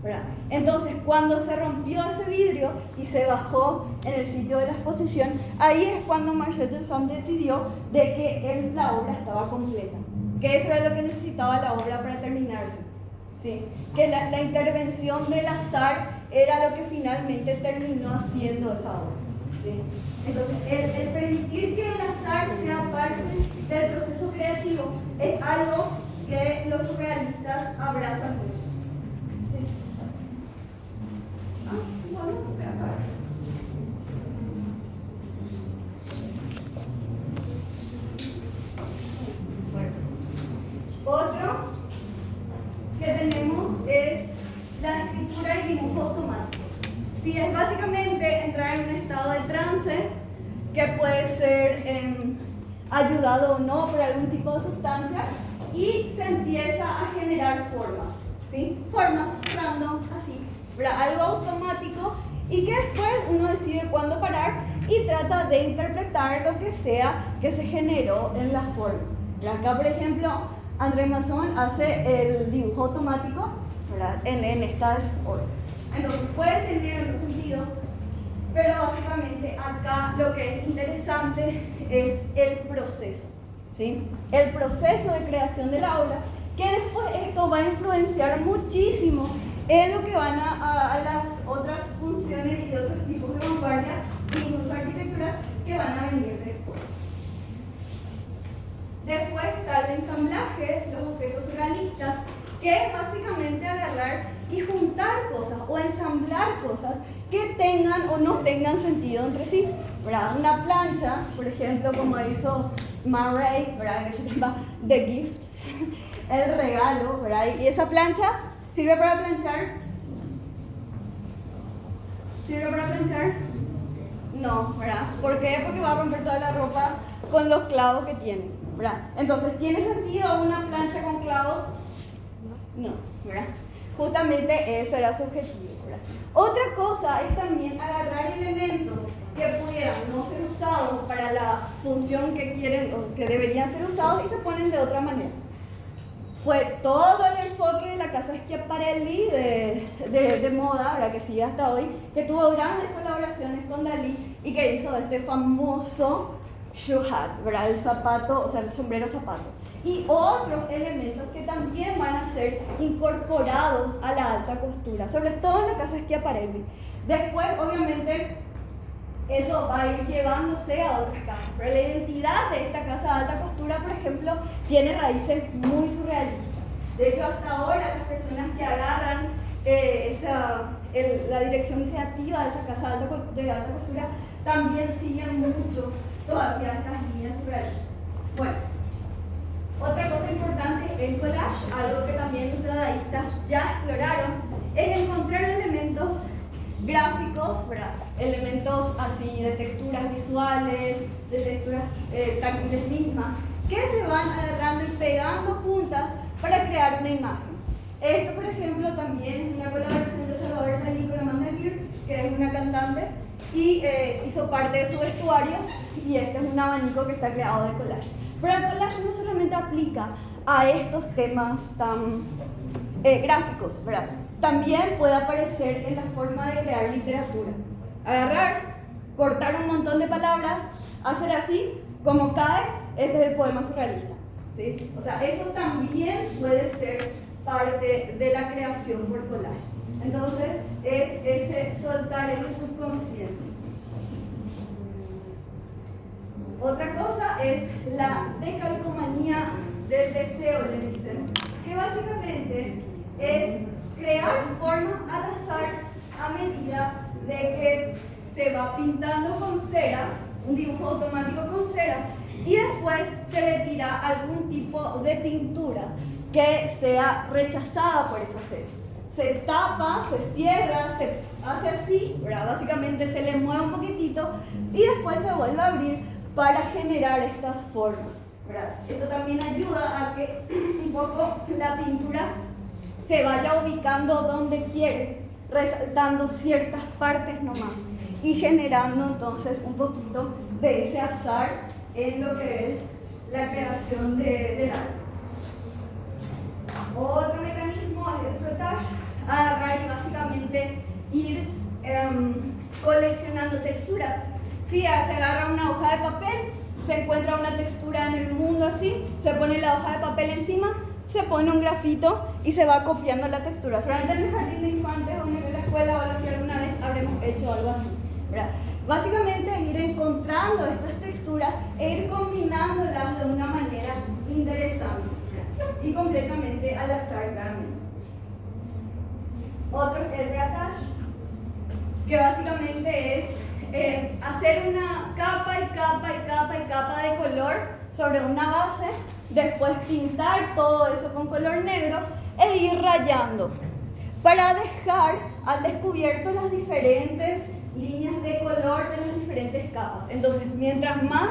¿verdad? Entonces, cuando se rompió ese vidrio y se bajó en el sitio de la exposición, ahí es cuando Marcel Duchamp decidió de que la obra estaba completa, que eso era lo que necesitaba la obra para terminarse, ¿sí? Que la intervención del azar era lo que finalmente terminó haciendo esa obra, ¿sí? Entonces, el permitir que el azar sea parte del proceso creativo es algo que los surrealistas abrazan mucho. Otro que tenemos es la escritura y dibujo automáticos. Sí, es básicamente entrar en un estado de trance que puede ser ayudado o no por algún tipo de sustancia y se empieza a generar formas, ¿sí? Formas random, así, ¿verdad? Algo automático y que después uno decide cuándo parar y trata de interpretar lo que sea que se generó en la forma. Acá, por ejemplo, André Masson hace el dibujo automático, ¿verdad?, en estas obras. Entonces puede tener otro sentido, pero básicamente acá lo que es interesante es el proceso, ¿sí? El proceso de creación de la obra, que después esto va a influenciar muchísimo en lo que van a las otras funciones y de otros tipos de vanguardia y incluso arquitectura que van a venir después. Después está el ensamblaje, los objetos surrealistas, que es básicamente agarrar y juntar cosas o ensamblar cosas que tengan o no tengan sentido entre sí, ¿verdad? Una plancha, por ejemplo, como hizo Man Ray, ¿verdad?, que se llama The Gift, el regalo, ¿verdad? Y esa plancha sirve para planchar. ¿Sirve para planchar? No, ¿verdad? ¿Por qué? Porque va a romper toda la ropa con los clavos que tiene, ¿verdad? Entonces, ¿tiene sentido una plancha con clavos? No, ¿verdad? Justamente eso era su objetivo, ¿verdad? Otra cosa es también agarrar elementos que pudieran no ser usados para la función que quieren o que deberían ser usados y se ponen de otra manera. Fue todo el enfoque de la casa Schiaparelli de moda, ¿verdad?, que sigue hasta hoy, que tuvo grandes colaboraciones con Dalí y que hizo este famoso shoe hat, ¿verdad?, el zapato, o sea, el sombrero zapato. Y otros elementos que también van a ser incorporados a la alta costura, sobre todo en la casa Schiaparelli. Después, obviamente, eso va a ir llevándose a otras casas, pero la identidad de esta casa de alta costura, por ejemplo, tiene raíces muy surrealistas. De hecho, hasta ahora las personas que agarran la dirección creativa de esa casa de alta costura también siguen mucho todavía estas líneas surrealistas. Bueno, otra cosa importante, el collage, algo que también los dadaístas ya exploraron, es encontrar elementos gráficos, ¿verdad?, elementos así de texturas visuales, de texturas táctiles mismas, que se van agarrando y pegando juntas para crear una imagen. Esto, por ejemplo, también es una colaboración de Salvador Dalí con Amanda Lear, que es una cantante, y hizo parte de su vestuario, y este es un abanico que está creado de collage. Pero el collage no solamente aplica a estos temas tan gráficos, ¿verdad? También puede aparecer en la forma de crear literatura. Agarrar, cortar un montón de palabras, hacer así, como cae, ese es el poema surrealista, ¿sí? O sea, eso también puede ser parte de la creación por collage. Entonces, es soltar ese subconsciente. Otra cosa es la decalcomanía del deseo, le dicen, que básicamente es crear formas al azar a medida de que se va pintando con cera, un dibujo automático con cera, y después se le tira algún tipo de pintura que sea rechazada por esa célula. Se tapa, se cierra, se hace así, ¿verdad? Básicamente se le mueve un poquitito y después se vuelve a abrir para generar estas formas, ¿verdad? Eso también ayuda a que un poco la pintura se vaya ubicando donde quiere, resaltando ciertas partes nomás y generando entonces un poquito de ese azar en lo que es la creación del arte. Otro mecanismo es el frottage, agarrar y básicamente ir coleccionando texturas. Si se agarra una hoja de papel, se encuentra una textura en el mundo así, se pone la hoja de papel encima, se pone un grafito y se va copiando la textura. Solamente en el jardín de infantes o en la escuela o en la que alguna vez habremos hecho algo así, ¿verdad? Básicamente ir encontrando estas texturas e ir combinándolas de una manera interesante y completamente al azar, claramente. Otro es el grattage, que básicamente es hacer una capa y capa y capa y capa de color sobre una base, después pintar todo eso con color negro e ir rayando para dejar al descubierto las diferentes líneas de color de las diferentes capas. Entonces, mientras más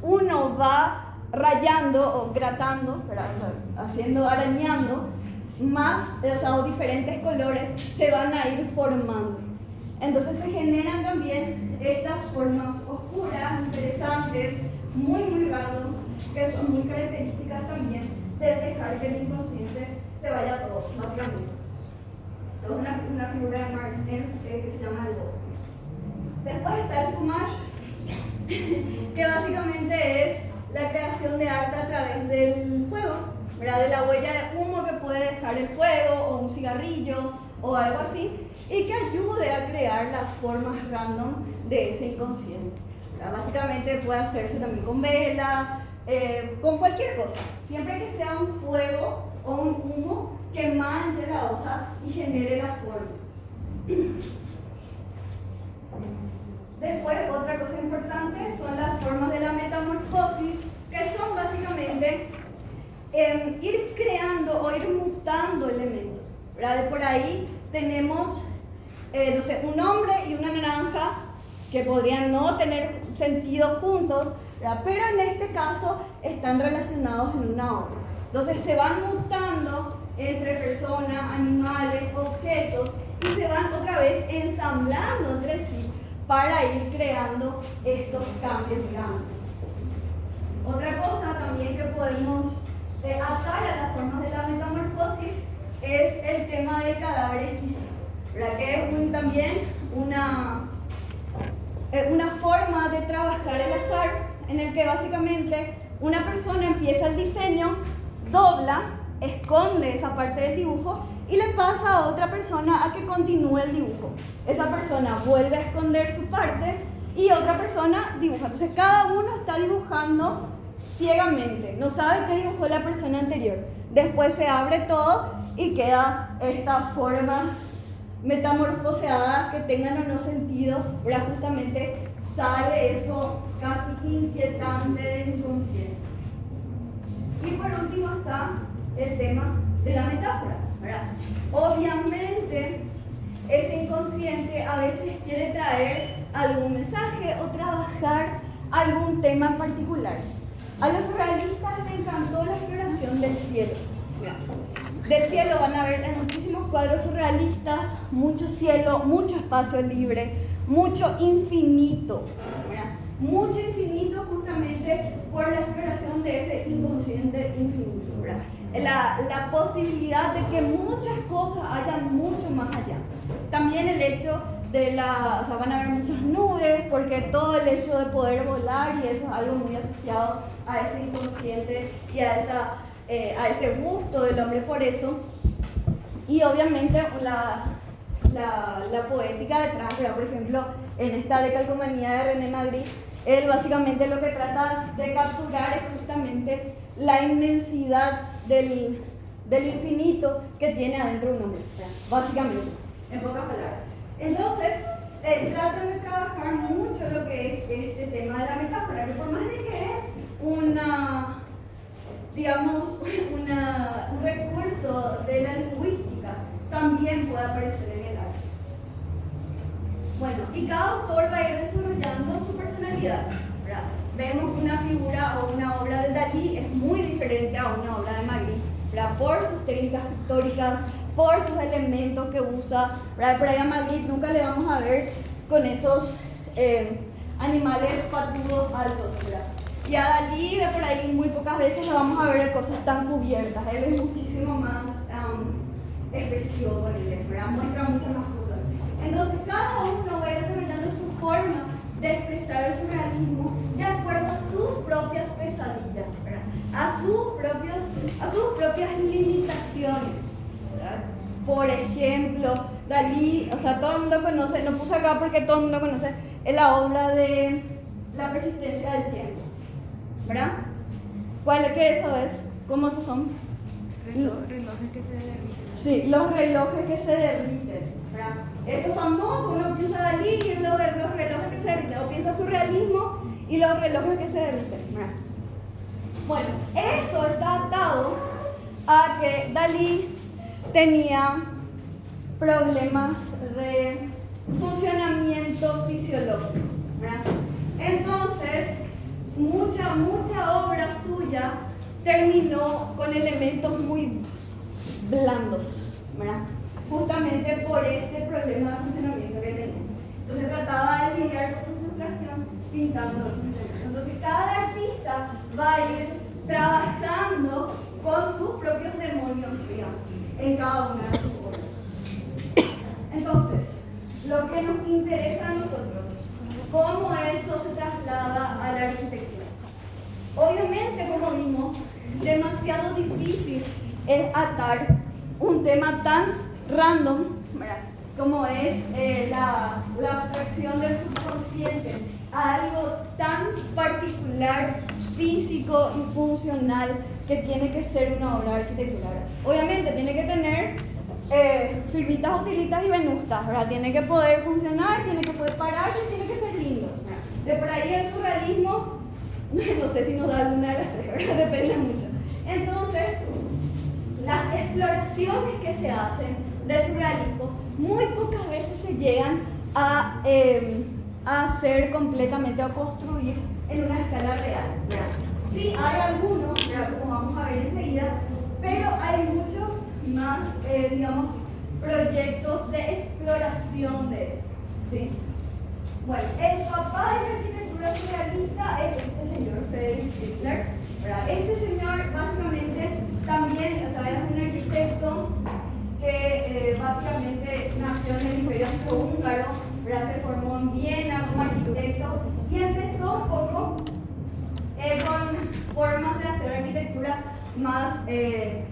uno va rayando o gratando, haciendo, arañando, más, o diferentes colores se van a ir formando. Entonces se generan también estas formas oscuras, interesantes, muy random, que son muy características también de dejar que el inconsciente se vaya todo, básicamente. Es una figura de Marx que se llama el bosque. Después está el fumage, que básicamente es la creación de arte a través del fuego, ¿verdad? De la huella de humo que puede dejar el fuego o un cigarrillo o algo así, y que ayude a crear las formas random de ese inconsciente, ¿verdad? Básicamente puede hacerse también con vela, con cualquier cosa, siempre que sea un fuego o un humo que manche la hoja y genere la forma. Después, otra cosa importante son las formas de la metamorfosis, que son básicamente ir creando o ir mutando elementos, ¿verdad? De por ahí tenemos, no sé, un hombre y una naranja que podrían no tener sentido juntos, ¿verdad? Pero en este caso están relacionados en una obra. Entonces se van mutando entre personas, animales, objetos y se van otra vez ensamblando entre sí para ir creando estos cambios grandes. Otra cosa también que podemos atar a las formas de la metamorfosis es el tema del cadáver exquisito, ¿verdad? Que es también una forma de trabajar el azar en el que básicamente una persona empieza el diseño, dobla, esconde esa parte del dibujo y le pasa a otra persona a que continúe el dibujo. Esa persona vuelve a esconder su parte y otra persona dibuja. Entonces cada uno está dibujando ciegamente, no sabe qué dibujó la persona anterior. Después se abre todo y queda esta forma metamorfoseada que tengan o no sentido, pero justamente sale eso casi inquietante del inconsciente. Y por último está el tema de la metáfora, ¿verdad? Obviamente ese inconsciente a veces quiere traer algún mensaje o trabajar algún tema en particular. A los surrealistas les encantó la exploración del cielo. Del cielo van a ver en muchísimos cuadros surrealistas mucho cielo, mucho espacio libre, mucho infinito, ¿verdad? Mucho infinito justamente por la exploración de ese inconsciente infinito, ¿verdad? La posibilidad de que muchas cosas hayan mucho más allá. También el hecho de van a haber muchas nubes, porque todo el hecho de poder volar y eso es algo muy asociado a ese inconsciente y a ese gusto del hombre por eso. Y obviamente la poética detrás, ¿verdad? Por ejemplo, en esta decalcomanía de René Magritte, él básicamente lo que trata de capturar es justamente la inmensidad del infinito que tiene adentro un hombre, ¿verdad? Básicamente, en pocas palabras. Entonces, tratan de trabajar mucho lo que es este tema de la metáfora, que por más de que es digamos, un recurso de la lingüística, también puede aparecer en el arte. Bueno, y cada autor va a ir desarrollando su personalidad, ¿verdad? Vemos una figura o una obra de Dalí es muy diferente a una obra de Magritte, ¿verdad? Por sus técnicas pictóricas, por sus elementos que usa, ¿verdad? Por ahí a Magritte nunca le vamos a ver con esos animales patudos altos, ¿verdad? Y a Dalí de por ahí muy pocas veces lo vamos a ver de cosas tan cubiertas. Él es muchísimo más expresivo con él, ¿verdad? Muestra muchas más cosas. Entonces cada uno va a ir desarrollando su forma de expresar el surrealismo de acuerdo a sus propias pesadillas, ¿verdad? A sus propias limitaciones, ¿verdad? Por ejemplo, Dalí, o sea, todo el mundo conoce, no puse acá porque todo el mundo conoce la obra de La persistencia del tiempo, ¿verdad? ¿Cuál es que eso es? ¿Cómo esos son?
Relojes que se derriten.
Sí, los relojes que se derriten, ¿verdad? Eso es famoso, uno piensa Dalí y los relojes que se derriten, o piensa surrealismo y los relojes que se derriten, ¿verdad? Bueno, eso está atado a que Dalí tenía problemas de funcionamiento fisiológico, ¿verdad? Entonces, mucha obra suya terminó con elementos muy blandos, ¿verdad? Justamente por este problema de funcionamiento que tenía. Entonces trataba de lidiar con su frustración pintando los elementos. Entonces cada artista va a ir trabajando con sus propios demonios, digamos, en cada una de sus obras. Entonces, lo que nos interesa a nosotros, cómo eso se traslada a la arquitectura. Obviamente, como vimos, demasiado difícil es atar un tema tan random, ¿verdad?, como es la abstracción del subconsciente a algo tan particular, físico y funcional que tiene que ser una obra arquitectural. Obviamente tiene que tener firmitas, utilitas y venustas, ¿verdad? Tiene que poder funcionar, tiene que poder pararse, tiene que ser lindo, ¿verdad? De por ahí el surrealismo, no sé si nos da alguna de las tres, ¿verdad? Depende mucho. Entonces, las exploraciones que se hacen del surrealismo muy pocas veces se llegan a hacer completamente o a construir en una escala real, ¿verdad? Sí, hay algunos, ¿verdad?, como vamos a ver enseguida, pero hay muchos más, digamos, proyectos de exploración de eso, ¿sí? Bueno, el papá de la arquitectura surrealista es este señor, Friedrich Kiesler, ¿verdad? Este señor básicamente también, o sea, es un arquitecto que básicamente nació en el Imperio Austrohúngaro, ¿verdad? Se formó en Viena como arquitecto y empezó un poco con formas de hacer arquitectura más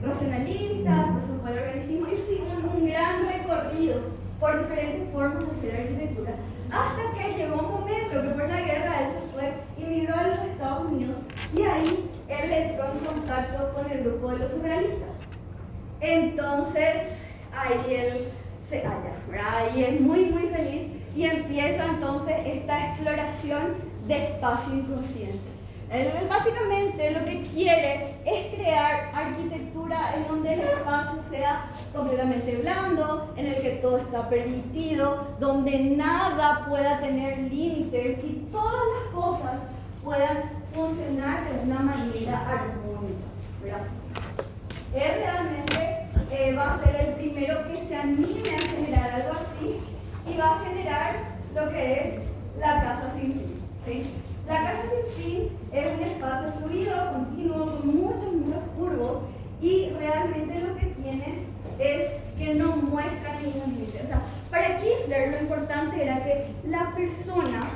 racionalistas, por supuesto el organicismo, y sí, un gran recorrido por diferentes formas de hacer arquitectura, hasta que llegó un momento que por la guerra él se fue, emigró a los Estados Unidos, y ahí él entró en contacto con el grupo de los surrealistas. Entonces, ahí él se halla, ¿verdad? Y es muy feliz, y empieza entonces esta exploración de espacio inconsciente. Él básicamente lo que quiere es crear arquitectura en donde el espacio sea completamente blando, en el que todo está permitido, donde nada pueda tener límites y todas las cosas puedan funcionar de una manera armónica, ¿verdad? Él realmente va a ser el primero que se anime a generar algo así y va a generar lo que es la casa sin fin, ¿sí? La casa sin fin es un espacio fluido, continuo, con muchos muros curvos, y realmente lo que tiene es que no muestra ningún límite. O sea, para Kiesler lo importante era que la persona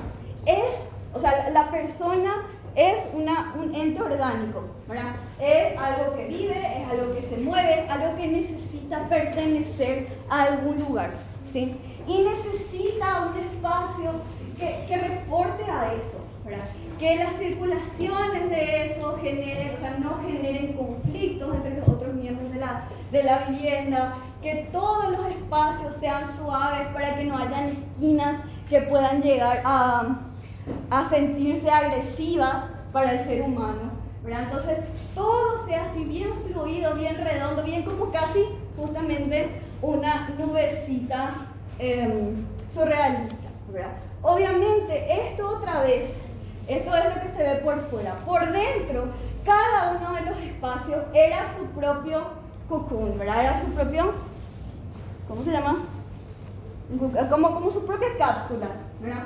es un ente orgánico, ¿verdad? Es algo que vive, es algo que se mueve, algo que necesita pertenecer a algún lugar, ¿sí? Y necesita un espacio que reporte a eso, ¿verdad? Que las circulaciones de eso generen, o sea, no generen conflictos entre los otros miembros de la vivienda, que todos los espacios sean suaves para que no hayan esquinas que puedan llegar a sentirse agresivas para el ser humano, ¿verdad? Entonces, todo sea así bien fluido, bien redondo, bien como casi justamente una nubecita surrealista, ¿verdad? Obviamente, esto otra vez, esto es lo que se ve por fuera. Por dentro, cada uno de los espacios era su propio cocoon, ¿verdad? Era su propio, ¿cómo se llama? Como su propia cápsula, ¿verdad?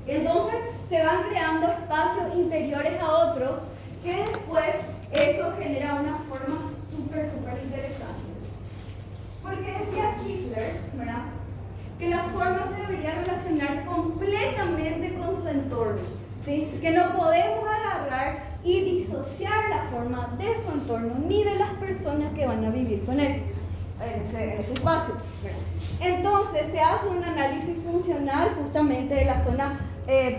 Entonces se van creando espacios interiores a otros que después eso genera una forma súper interesante. Porque decía Kistler, ¿verdad?, que la forma se debería relacionar completamente con su entorno, ¿sí? Que no podemos agarrar y disociar la forma de su entorno ni de las personas que van a vivir con él en ese espacio, ¿verdad? Entonces se hace un análisis funcional justamente de la zona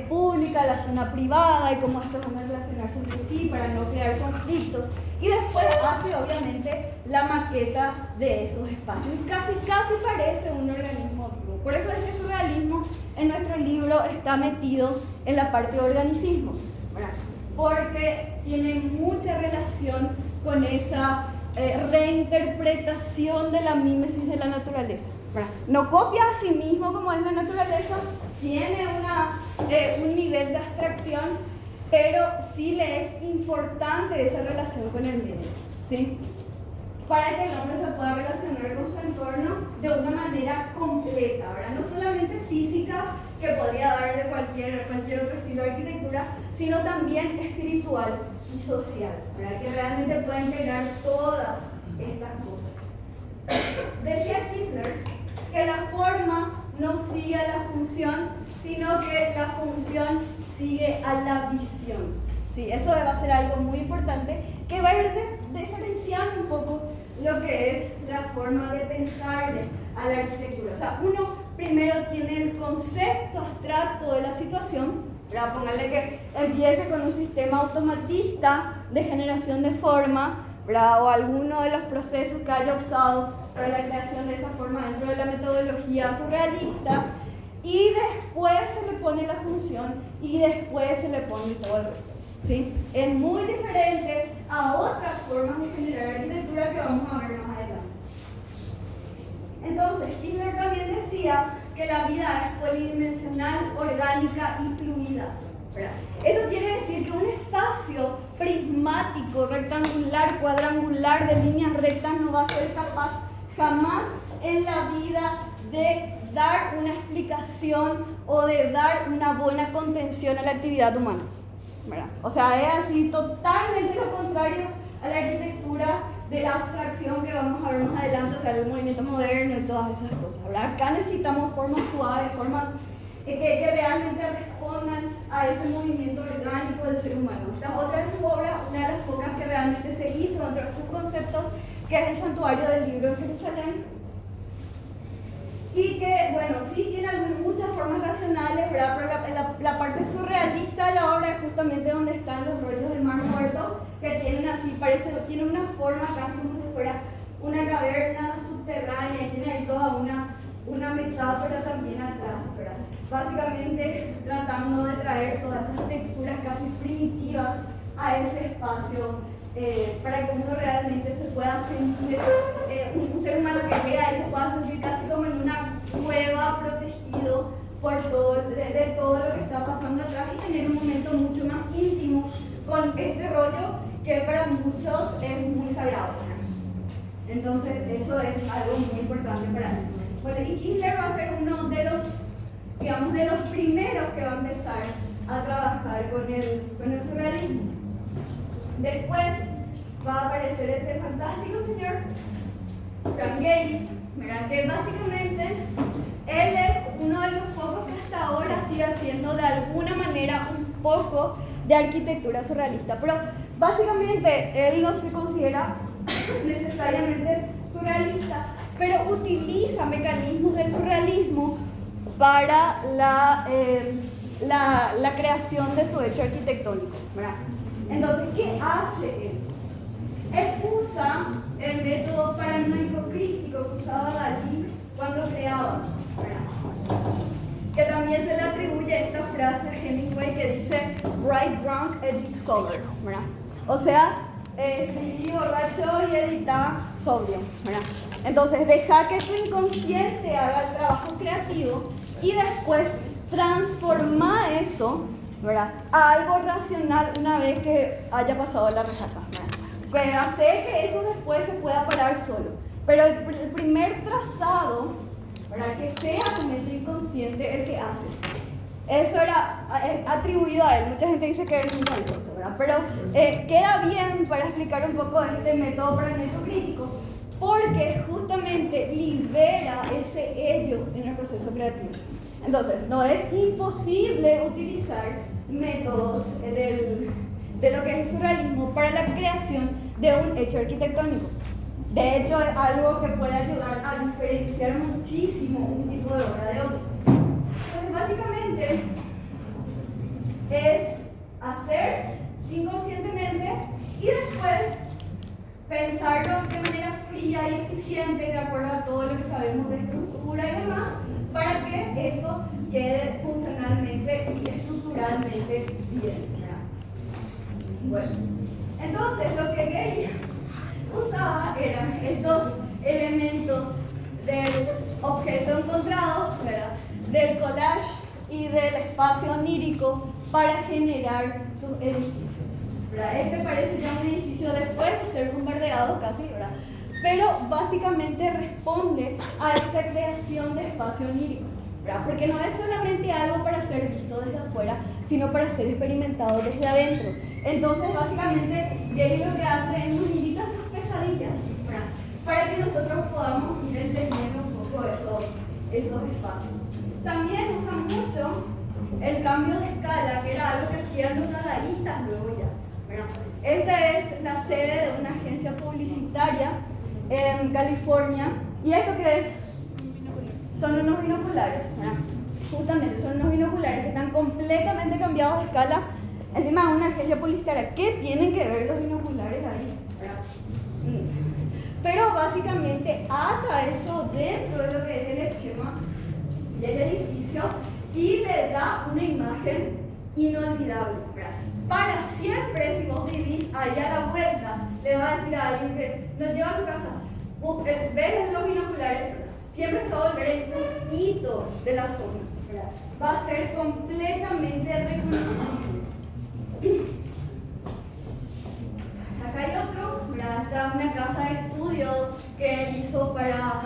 pública, la zona privada y cómo estos van a relacionarse entre sí para no crear conflictos, y después hace obviamente la maqueta de esos espacios y casi parece un organismo vivo. Por eso es que el surrealismo en nuestro libro está metido en la parte de organicismo, ¿verdad? Porque tiene mucha relación con esa reinterpretación de la mímesis de la naturaleza, ¿verdad? No copia a sí mismo como es la naturaleza, tiene un nivel de abstracción, pero sí le es importante esa relación con el medio, ¿sí? Para que el hombre se pueda relacionar con su entorno de una manera completa, ¿verdad? No solamente física, que podría darle cualquier otro estilo de arquitectura, sino también espiritual y social, ¿verdad? Que realmente pueda integrar todas estas cosas. Decía Kistler que la forma no sigue a la función, sino que la función sigue a la visión. Sí, eso va a ser algo muy importante que va a ir diferenciando un poco lo que es la forma de pensarle a la arquitectura. O sea, uno primero tiene el concepto abstracto de la situación, ¿verdad? Póngale que empiece con un sistema automatista de generación de forma, ¿verdad? O alguno de los procesos que haya usado para la creación de esa forma dentro de la metodología surrealista, y después se le pone la función y después se le pone todo el resto, ¿sí? Es muy diferente a otras formas de generar arquitectura que vamos a ver más adelante. Entonces, Kistler también decía que la vida es polidimensional, orgánica y fluida, ¿verdad? Eso quiere decir que un espacio prismático, rectangular, cuadrangular, de líneas rectas no va a ser capaz jamás en la vida de dar una explicación o de dar una buena contención a la actividad humana, ¿verdad? O sea, es así totalmente lo contrario a la arquitectura de la abstracción que vamos a ver más adelante, o sea, el movimiento moderno y todas esas cosas, ¿verdad? Acá necesitamos formas suaves, formas que realmente respondan a ese movimiento orgánico del ser humano. Esta otra de sus obras, una de las pocas que realmente se hizo entre estos conceptos, que es el Santuario del Libro de Jerusalén, y que, bueno, sí tiene muchas formas racionales, ¿verdad? Pero la parte surrealista de la obra es justamente donde están los rollos del Mar Muerto, que tienen así, tienen una forma casi como si fuera una caverna subterránea, y tiene ahí toda una metáfora también atrás, ¿verdad? Básicamente tratando de traer todas esas texturas casi primitivas a ese espacio, para que uno realmente se pueda sentir, un ser humano que llega y se pueda sentir casi como en una cueva, protegido por de todo lo que está pasando atrás, y tener un momento mucho más íntimo con este rollo que para muchos es muy sagrado. Entonces eso es algo muy importante para él. Bueno, y Kistler va a ser uno de los, digamos, de los primeros que va a empezar a trabajar con el surrealismo. Después va a aparecer este fantástico señor Frank Gehry, ¿verdad? Que básicamente él es uno de los pocos que hasta ahora sigue haciendo de alguna manera un poco de arquitectura surrealista, pero básicamente él no se considera necesariamente surrealista, pero utiliza mecanismos del surrealismo para la creación de su hecho arquitectónico, ¿verdad? Entonces, ¿qué hace él? Él usa el método paranoico crítico que usaba Dalí cuando creaba, ¿verdad? Que también se le atribuye esta frase a Hemingway que dice "Bright, drunk, edit sober", ¿verdad? O sea, escribí borracho y edita sobrio, ¿verdad? Entonces, deja que tu inconsciente haga el trabajo creativo y después transforma eso, ¿verdad?, a algo racional una vez que haya pasado la resaca, ¿verdad? Que hace que eso después se pueda parar solo. Pero el primer trazado, ¿verdad?, que sea tu mente inconsciente el que hace. Eso era atribuido a él. Mucha gente dice que era un entonces, ¿verdad? Pero queda bien para explicar un poco este método para el método crítico, porque justamente libera ese ello en el proceso creativo. Entonces, no es imposible utilizar métodos de lo que es el surrealismo para la creación de un hecho arquitectónico. De hecho, es algo que puede ayudar a diferenciar muchísimo un tipo de obra de otro. Entonces, básicamente, es hacer inconscientemente y después pensarlo de manera fría y eficiente, de acuerdo a todo lo que sabemos de estructura y demás, para que eso quede funcionalmente y estructuralmente bien. Bueno, entonces lo que Gay usaba eran estos elementos del objeto encontrado, ¿verdad?, del collage y del espacio onírico para generar sus edificios, ¿verdad? Este parece ya un edificio después de ser bombardeado casi, ¿verdad?, pero básicamente responde a esta creación de espacio onírico, ¿verdad?, porque no es solamente algo para ser visto desde afuera, sino para ser experimentado desde adentro. Entonces, básicamente, Gay lo que hace es nos invita a sus pesadillas, ¿verdad?, para que nosotros podamos ir entendiendo un poco esos espacios. También usa mucho el cambio de escala, que era algo que hacían los dadaístas luego ya, ¿verdad? Esta es la sede de una agencia publicitaria en California, y esto que es son unos binoculares, ¿verdad? Justamente son unos binoculares que están completamente cambiados de escala. Encima de una agencia publicitaria, ¿qué tienen que ver los binoculares ahí? ¿Verdad? Pero básicamente ata eso dentro de lo que es el esquema del edificio y le da una imagen inolvidable, ¿verdad? Para siempre, si vos vivís ahí a la vuelta, le va a decir a alguien que nos lleva a tu casa, ves los binoculares, ¿verdad?, siempre se va a volver el hito de la zona, ¿verdad? Va a ser completamente reconocible. Acá hay otro, ¿verdad? Está una casa de estudio que él hizo para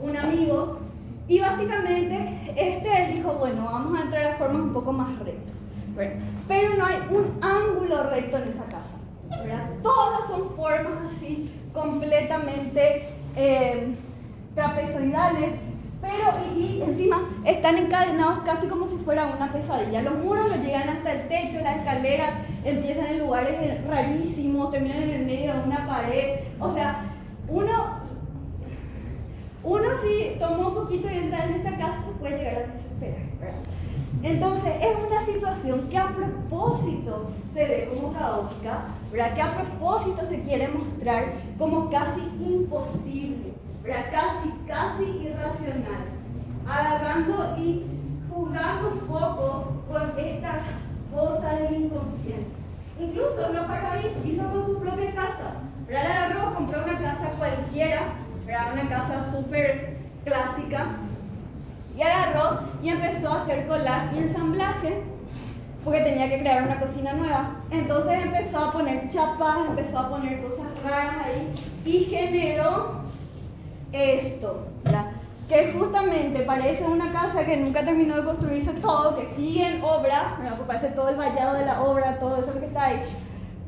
un amigo, y básicamente él dijo, bueno, vamos a entrar a formas un poco más rectas, ¿verdad? Pero no hay un ángulo recto en esa casa, ¿verdad? Todas son formas así completamente trapezoidales, pero y encima están encadenados casi como si fuera una pesadilla. Los muros no llegan hasta el techo, la escalera empiezan en lugares rarísimos, terminan en el medio de una pared. O sea, uno si toma un poquito y entra en esta casa se puede llegar a desesperar, ¿verdad? Entonces es una situación que a propósito se ve como caótica, ¿verdad?, que a propósito se quiere mostrar como casi imposible, ¿verdad?, casi irracional, agarrando y jugando un poco con esta cosa del inconsciente. Incluso no paró ahí, hizo con su propia casa, ¿verdad? Le agarró, compró una casa cualquiera, ¿verdad?, una casa súper clásica, y agarró y empezó a hacer collage y ensamblaje, porque tenía que crear una cocina nueva. Entonces empezó a poner chapas, empezó a poner cosas raras ahí, y generó esto, ¿verdad?, que justamente parece una casa que nunca terminó de construirse todo, que sigue en obra, ¿verdad?, porque parece todo el vallado de la obra, todo eso que está ahí,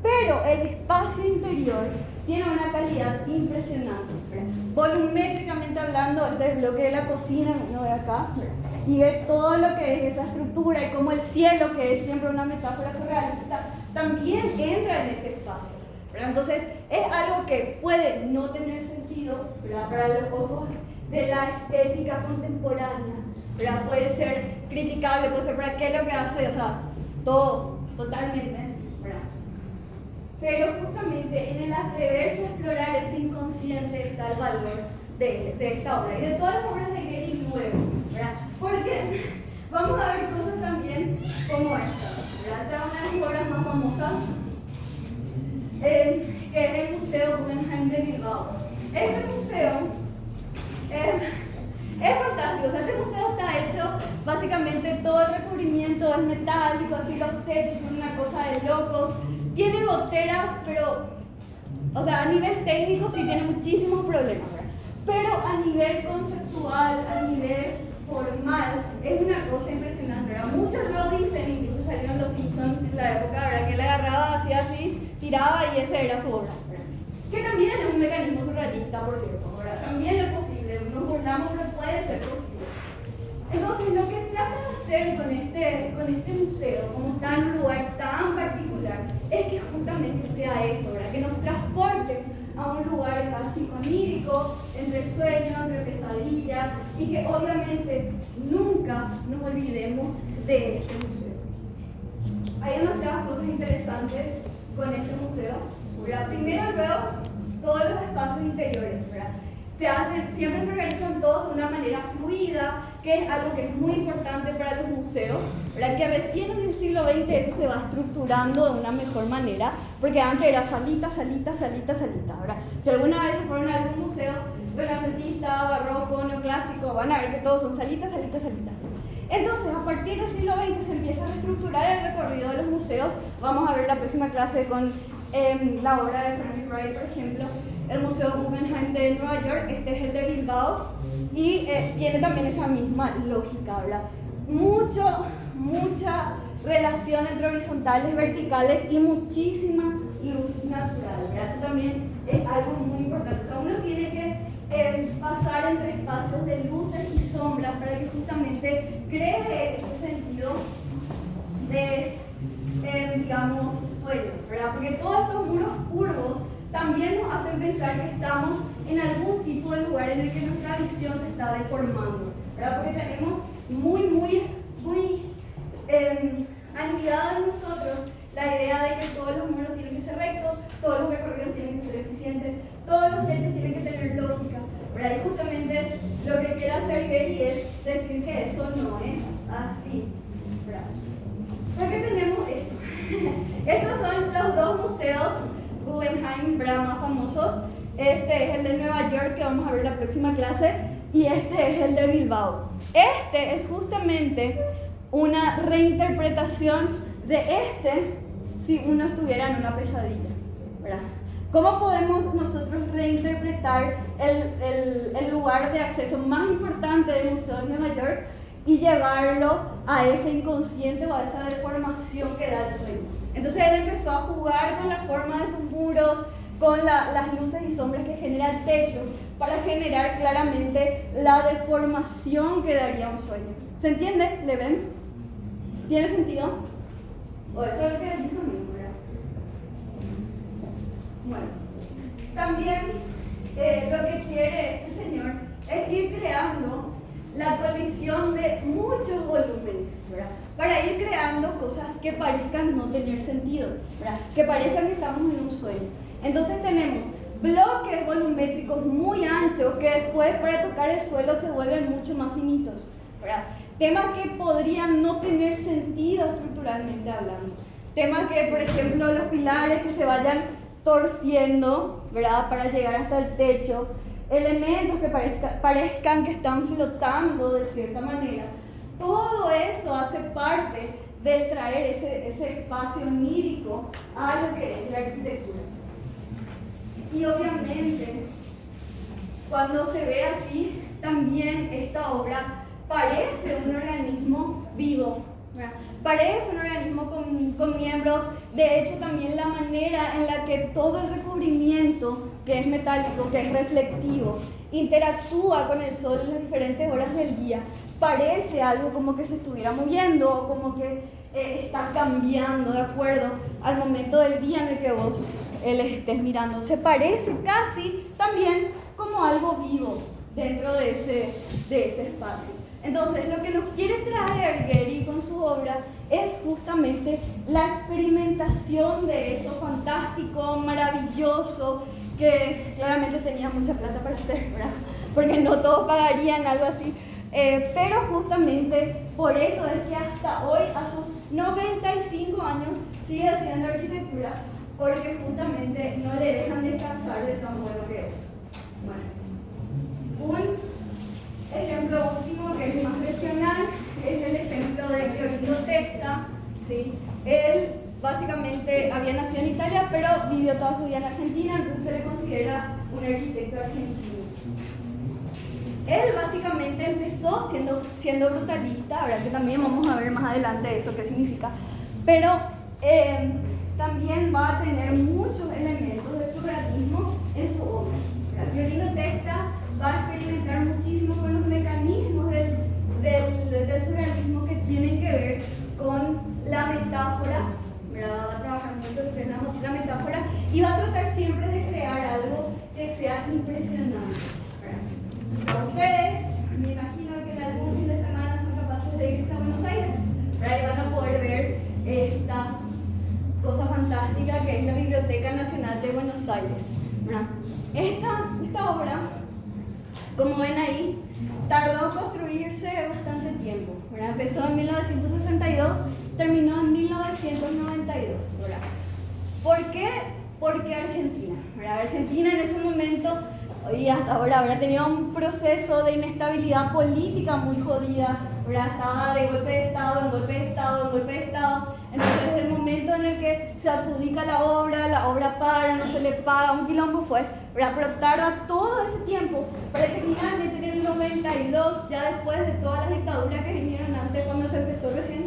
pero el espacio interior tiene una calidad impresionante, ¿verdad? Volumétricamente hablando, este es el bloque de la cocina, no ve acá, ¿verdad?, y ve todo lo que es esa estructura, y como el cielo, que es siempre una metáfora surrealista, también entra en ese espacio, ¿verdad? Entonces es algo que puede no tener sentido, ¿verdad?, para los ojos de la estética contemporánea, ¿verdad? Puede ser criticable, puede ser para qué es lo que hace, o sea, todo, totalmente, ¿verdad? Pero justamente en el atreverse a explorar ese inconsciente está el valor de esta obra y de todas las obras de Gay luego, ¿verdad? Porque vamos a ver cosas también como esta, ¿verdad? Esta es una de las obras más famosas de Bilbao. Este museo es fantástico, o sea, este museo está hecho, básicamente todo el recubrimiento es metálico, así los techos son una cosa de locos, tiene goteras, pero, o sea, a nivel técnico sí tiene muchísimos problemas, ¿verdad? Pero a nivel conceptual, a nivel formal, es una cosa impresionante, ¿verdad? Muchos lo dicen, incluso salieron los Simpsons en la época, ¿verdad? Que él agarraba, hacía así, tiraba y esa era su obra, ¿verdad? Que también es un mecanismo surrealista, por cierto, ¿verdad? También es posible, nos burlamos, pero puede ser posible. Entonces, lo que trata de hacer con este museo, como está en un lugar tan particular, es que justamente sea eso, ¿verdad? Que nos transporte a un lugar casi onírico, entre sueño, entre pesadilla, y que obviamente nunca nos olvidemos de este museo. Hay demasiadas cosas interesantes con este museo, ¿verdad? Primero veo todos los espacios interiores, ¿verdad? Siempre se organizan todos de una manera fluida, que es algo que es muy importante para los museos, ¿verdad? Que recién en el siglo XX eso se va estructurando de una mejor manera, porque antes era salita, salita, salita, salita, ¿verdad? Si alguna vez fueron a algún museo renacentista, barroco, neoclásico, van a ver que todos son salitas, salitas, salitas. Entonces, a partir del siglo XX se empieza a reestructurar el recorrido de los museos. Vamos a ver la próxima clase con la obra de Frank Wright, por ejemplo, el Museo Guggenheim de Nueva York, este es el de Bilbao, y tiene también esa misma lógica, ¿verdad? Mucha relación entre horizontales, verticales y muchísima luz natural, ¿verdad? Eso también es algo muy importante. O sea, uno tiene que pasar entre espacios de luces y sombras para que justamente cree este sentido de, digamos, sueños, ¿verdad? Porque todos estos muros curvos también nos hacen pensar que estamos en algún tipo de lugar en el que nuestra visión se está deformando, ¿verdad? Porque tenemos muy anidada en nosotros la idea de que todos los muros tienen que ser rectos, todos los recorridos tienen que ser eficientes, todos los hechos tienen que tener lógica, ¿verdad? Y justamente lo que quiere hacer Gary es decir que eso no es así, ¿verdad? ¿Por qué tenemos esto? Estos son los dos museos Guggenheim, ¿verdad? Más famosos. Este es el de Nueva York, que vamos a ver en la próxima clase, y este es el de Bilbao. Este es justamente una reinterpretación de este si uno estuviera en una pesadilla, ¿verdad? ¿Cómo podemos nosotros reinterpretar el lugar de acceso más importante del Museo de Nueva York y llevarlo a ese inconsciente o a esa deformación que da el sueño? Entonces él empezó a jugar con la forma de sus muros, con las luces y sombras que genera el techo, para generar claramente la deformación que daría un sueño. ¿Se entiende? ¿Le ven? ¿Tiene sentido? O eso es lo que dijo mismo, ¿verdad? Bueno, también lo que quiere el Señor es ir creando la colisión de muchos volúmenes, ¿verdad? Para ir creando cosas que parezcan no tener sentido, ¿verdad? Que parezcan que estamos en un sueño. Entonces tenemos bloques volumétricos muy anchos que después para tocar el suelo se vuelven mucho más finitos, ¿verdad? Temas que podrían no tener sentido estructuralmente hablando. Temas que, por ejemplo, los pilares que se vayan torciendo, ¿verdad? Para llegar hasta el techo. Elementos que parezcan que están flotando de cierta manera. Todo eso hace parte de traer ese espacio onírico a lo que es la arquitectura. Y obviamente, cuando se ve así, también esta obra parece un organismo vivo, ¿verdad? Parece un organismo con miembros. De hecho, también la manera en la que todo el recubrimiento, que es metálico, que es reflectivo, interactúa con el sol en las diferentes horas del día, parece algo como que se estuviera moviendo o como que está cambiando de acuerdo al momento del día en el que vos estés mirando. Se parece casi también como algo vivo dentro de ese espacio. Entonces, lo que nos quiere traer Gehry con su obra es justamente la experimentación de eso fantástico, maravilloso, que claramente tenía mucha plata para hacer, ¿verdad? Porque no todos pagarían algo así. Pero justamente por eso es que hasta hoy, a sus 95 años, sigue haciendo arquitectura, porque justamente no le dejan descansar de tan bueno que es. Bueno, un ejemplo último que es más regional es el ejemplo de Clorindo Texta, ¿sí? Él básicamente había nacido en Italia, pero vivió toda su vida en Argentina, entonces se le considera un arquitecto argentino. Él básicamente empezó siendo brutalista, ahora que también vamos a ver más adelante eso, qué significa, pero también va a tener muchos elementos de surrealismo en su obra. Clorindo Texta va a experimentar muchísimo con los mecanismos del surrealismo que tienen que ver con la metáfora, ¿verdad? Va a trabajar mucho lo que es la metáfora y va a tratar siempre de crear algo que sea impresionante. Ustedes, me imagino que en algún fin de semana son capaces de irse a Buenos Aires, ¿verdad? Y van a poder ver esta cosa fantástica que es la Biblioteca Nacional de Buenos Aires, ¿verdad? Esta obra, como ven ahí, tardó en construirse bastante tiempo, ¿verdad? Empezó en 1962, terminó en 1992, ¿verdad? ¿Por qué? Porque Argentina, ¿verdad? Argentina en ese momento y hasta ahora habrá tenido un proceso de inestabilidad política muy jodida, ¿verdad? Estaba de golpe de Estado, en golpe de Estado, en golpe de Estado. Entonces, desde el momento en el que se adjudica la obra para, no se le paga, un quilombo fue, ¿verdad? Pero tarda todo ese tiempo para que finalmente en el 92, ya después de todas las dictaduras que vinieron antes, cuando se empezó recién,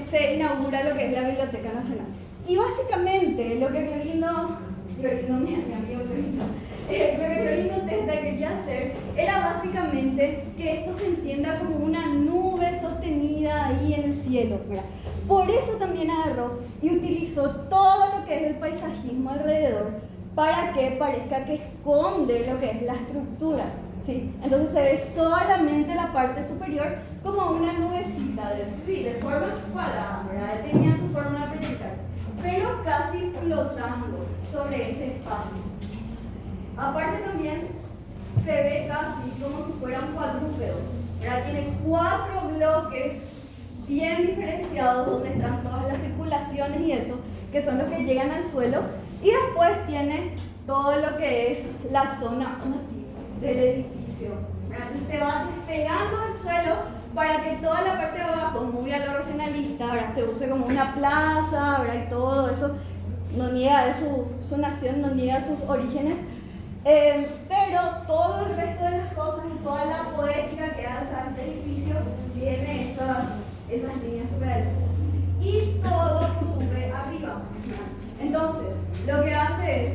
se inaugura lo que es la Biblioteca Nacional. Y básicamente lo que Clorindo, mi amigo Clorindo, lo que Clorindo Texta quería hacer era básicamente que esto se entienda como una nube sostenida ahí en el cielo, ¿verdad? Por eso también agarró y utilizó todo lo que es el paisajismo alrededor para que parezca que esconde lo que es la estructura, ¿sí? Entonces se ve solamente la parte superior como una nubecita, de forma cuadrada, ¿verdad? Tenía su forma de proyectar, pero casi flotando sobre ese espacio. Aparte también se ve casi como si fuera un cuadrúpedo, ¿verdad? Tiene 4 bloques bien diferenciados donde están todas las circulaciones y eso, que son los que llegan al suelo, y después tiene todo lo que es la zona útil del edificio, ¿verdad? Y se va despegando del suelo para que toda la parte de abajo, muy a lo racionalista, ¿verdad? Se use como una plaza, ¿verdad? Y todo eso no niega de su nación, no niega sus orígenes, pero todo el resto de las cosas y toda la poética que hace a este edificio tiene esas líneas surrealistas. Y todo sube arriba. Entonces, lo que hace es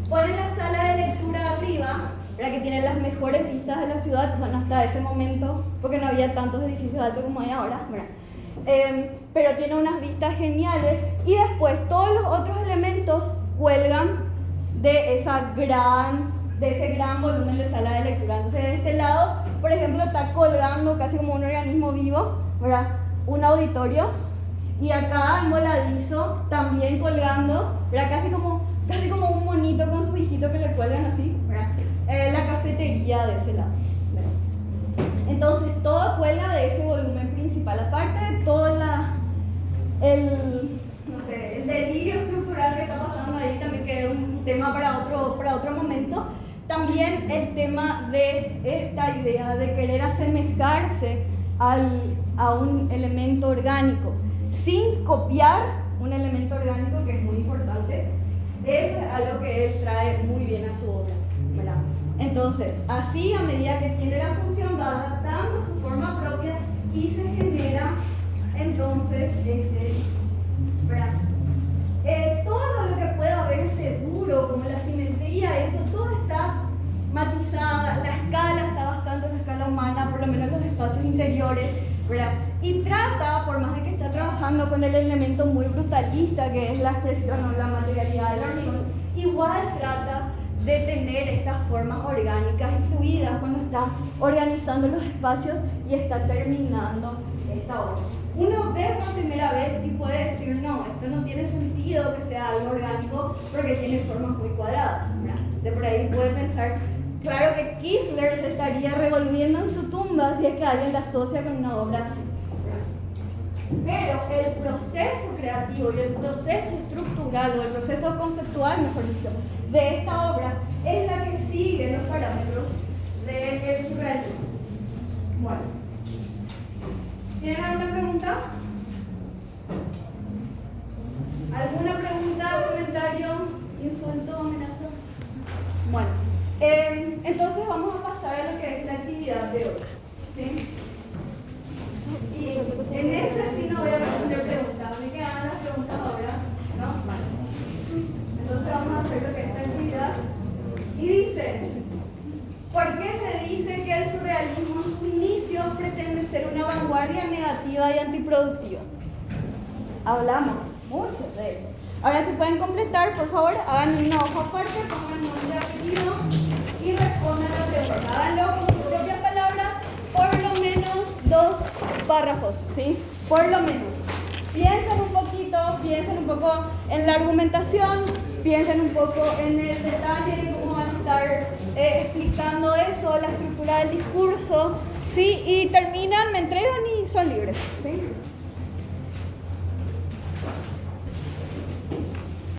poner la sala de lectura arriba, ¿verdad? Que tiene las mejores vistas de la ciudad, bueno, hasta ese momento, porque no había tantos edificios altos como hay ahora, ¿verdad? Pero tiene unas vistas geniales y después todos los otros elementos cuelgan de ese gran volumen de sala de lectura. Entonces de este lado, por ejemplo, está colgando casi como un organismo vivo, ¿verdad? Un auditorio, y acá en voladizo también colgando, ¿verdad? Casi como un monito con su hijito que le cuelgan así, ¿verdad? La cafetería de ese lado, ¿verdad? Entonces todo cuelga de ese volumen principal, aparte de todo el delirio estructural que está pasando ahí, también que es un tema para otro momento. También el tema de esta idea de querer asemejarse a un elemento orgánico sin copiar un elemento orgánico, que es muy importante. Eso es algo que él trae muy bien a su obra, ¿verdad? Entonces, así a medida que tiene la función va adaptando su forma propia y se genera entonces ¿verdad? Todo lo que pueda verse duro, como la simetría, eso todo está matizada, la escala está bastante una escala humana, por lo menos los espacios interiores, ¿verdad? Y trata, por más de que está trabajando con el elemento muy brutalista que es la expresión o la materialidad del hormigón, igual trata de tener estas formas orgánicas y fluidas cuando está organizando los espacios y está terminando esta obra. Uno ve por primera vez y puede decir, no, esto no tiene sentido que sea algo orgánico porque tiene formas muy cuadradas, ¿verdad? De por ahí puede pensar, claro que Kistler se estaría revolviendo en su tumba si es que alguien la asocia con una obra así, ¿verdad? Pero el proceso creativo y el proceso estructural, o el proceso conceptual, mejor dicho, de esta obra es la que sigue los parámetros del surrealismo. Bueno, ¿tienen alguna pregunta? ¿Alguna pregunta, comentario, insulto, amenaza? Bueno, entonces vamos a pasar a lo que es la actividad de hoy. ¿Sí? Y en ese sí no voy a responder preguntas, me quedan las preguntas ahora, ¿no? Vale. Entonces vamos a hacer lo que es esta actividad. Y dice, ¿por qué se dice que el surrealismo en sus inicios pretende ser una vanguardia negativa y antiproductiva? Hablamos mucho de eso. Ahora, si pueden completar, por favor, hagan una hoja aparte, pongan nombre, apellido y respondan la pregunta. Háganlo con sus propias palabras, por lo menos 2 párrafos, ¿sí? Por lo menos. Piensen un poco en la argumentación, piensen un poco en el detalle, cómo van a estar explicando eso, la estructura del discurso, ¿sí? Y terminan, me entregan y son libres, ¿sí?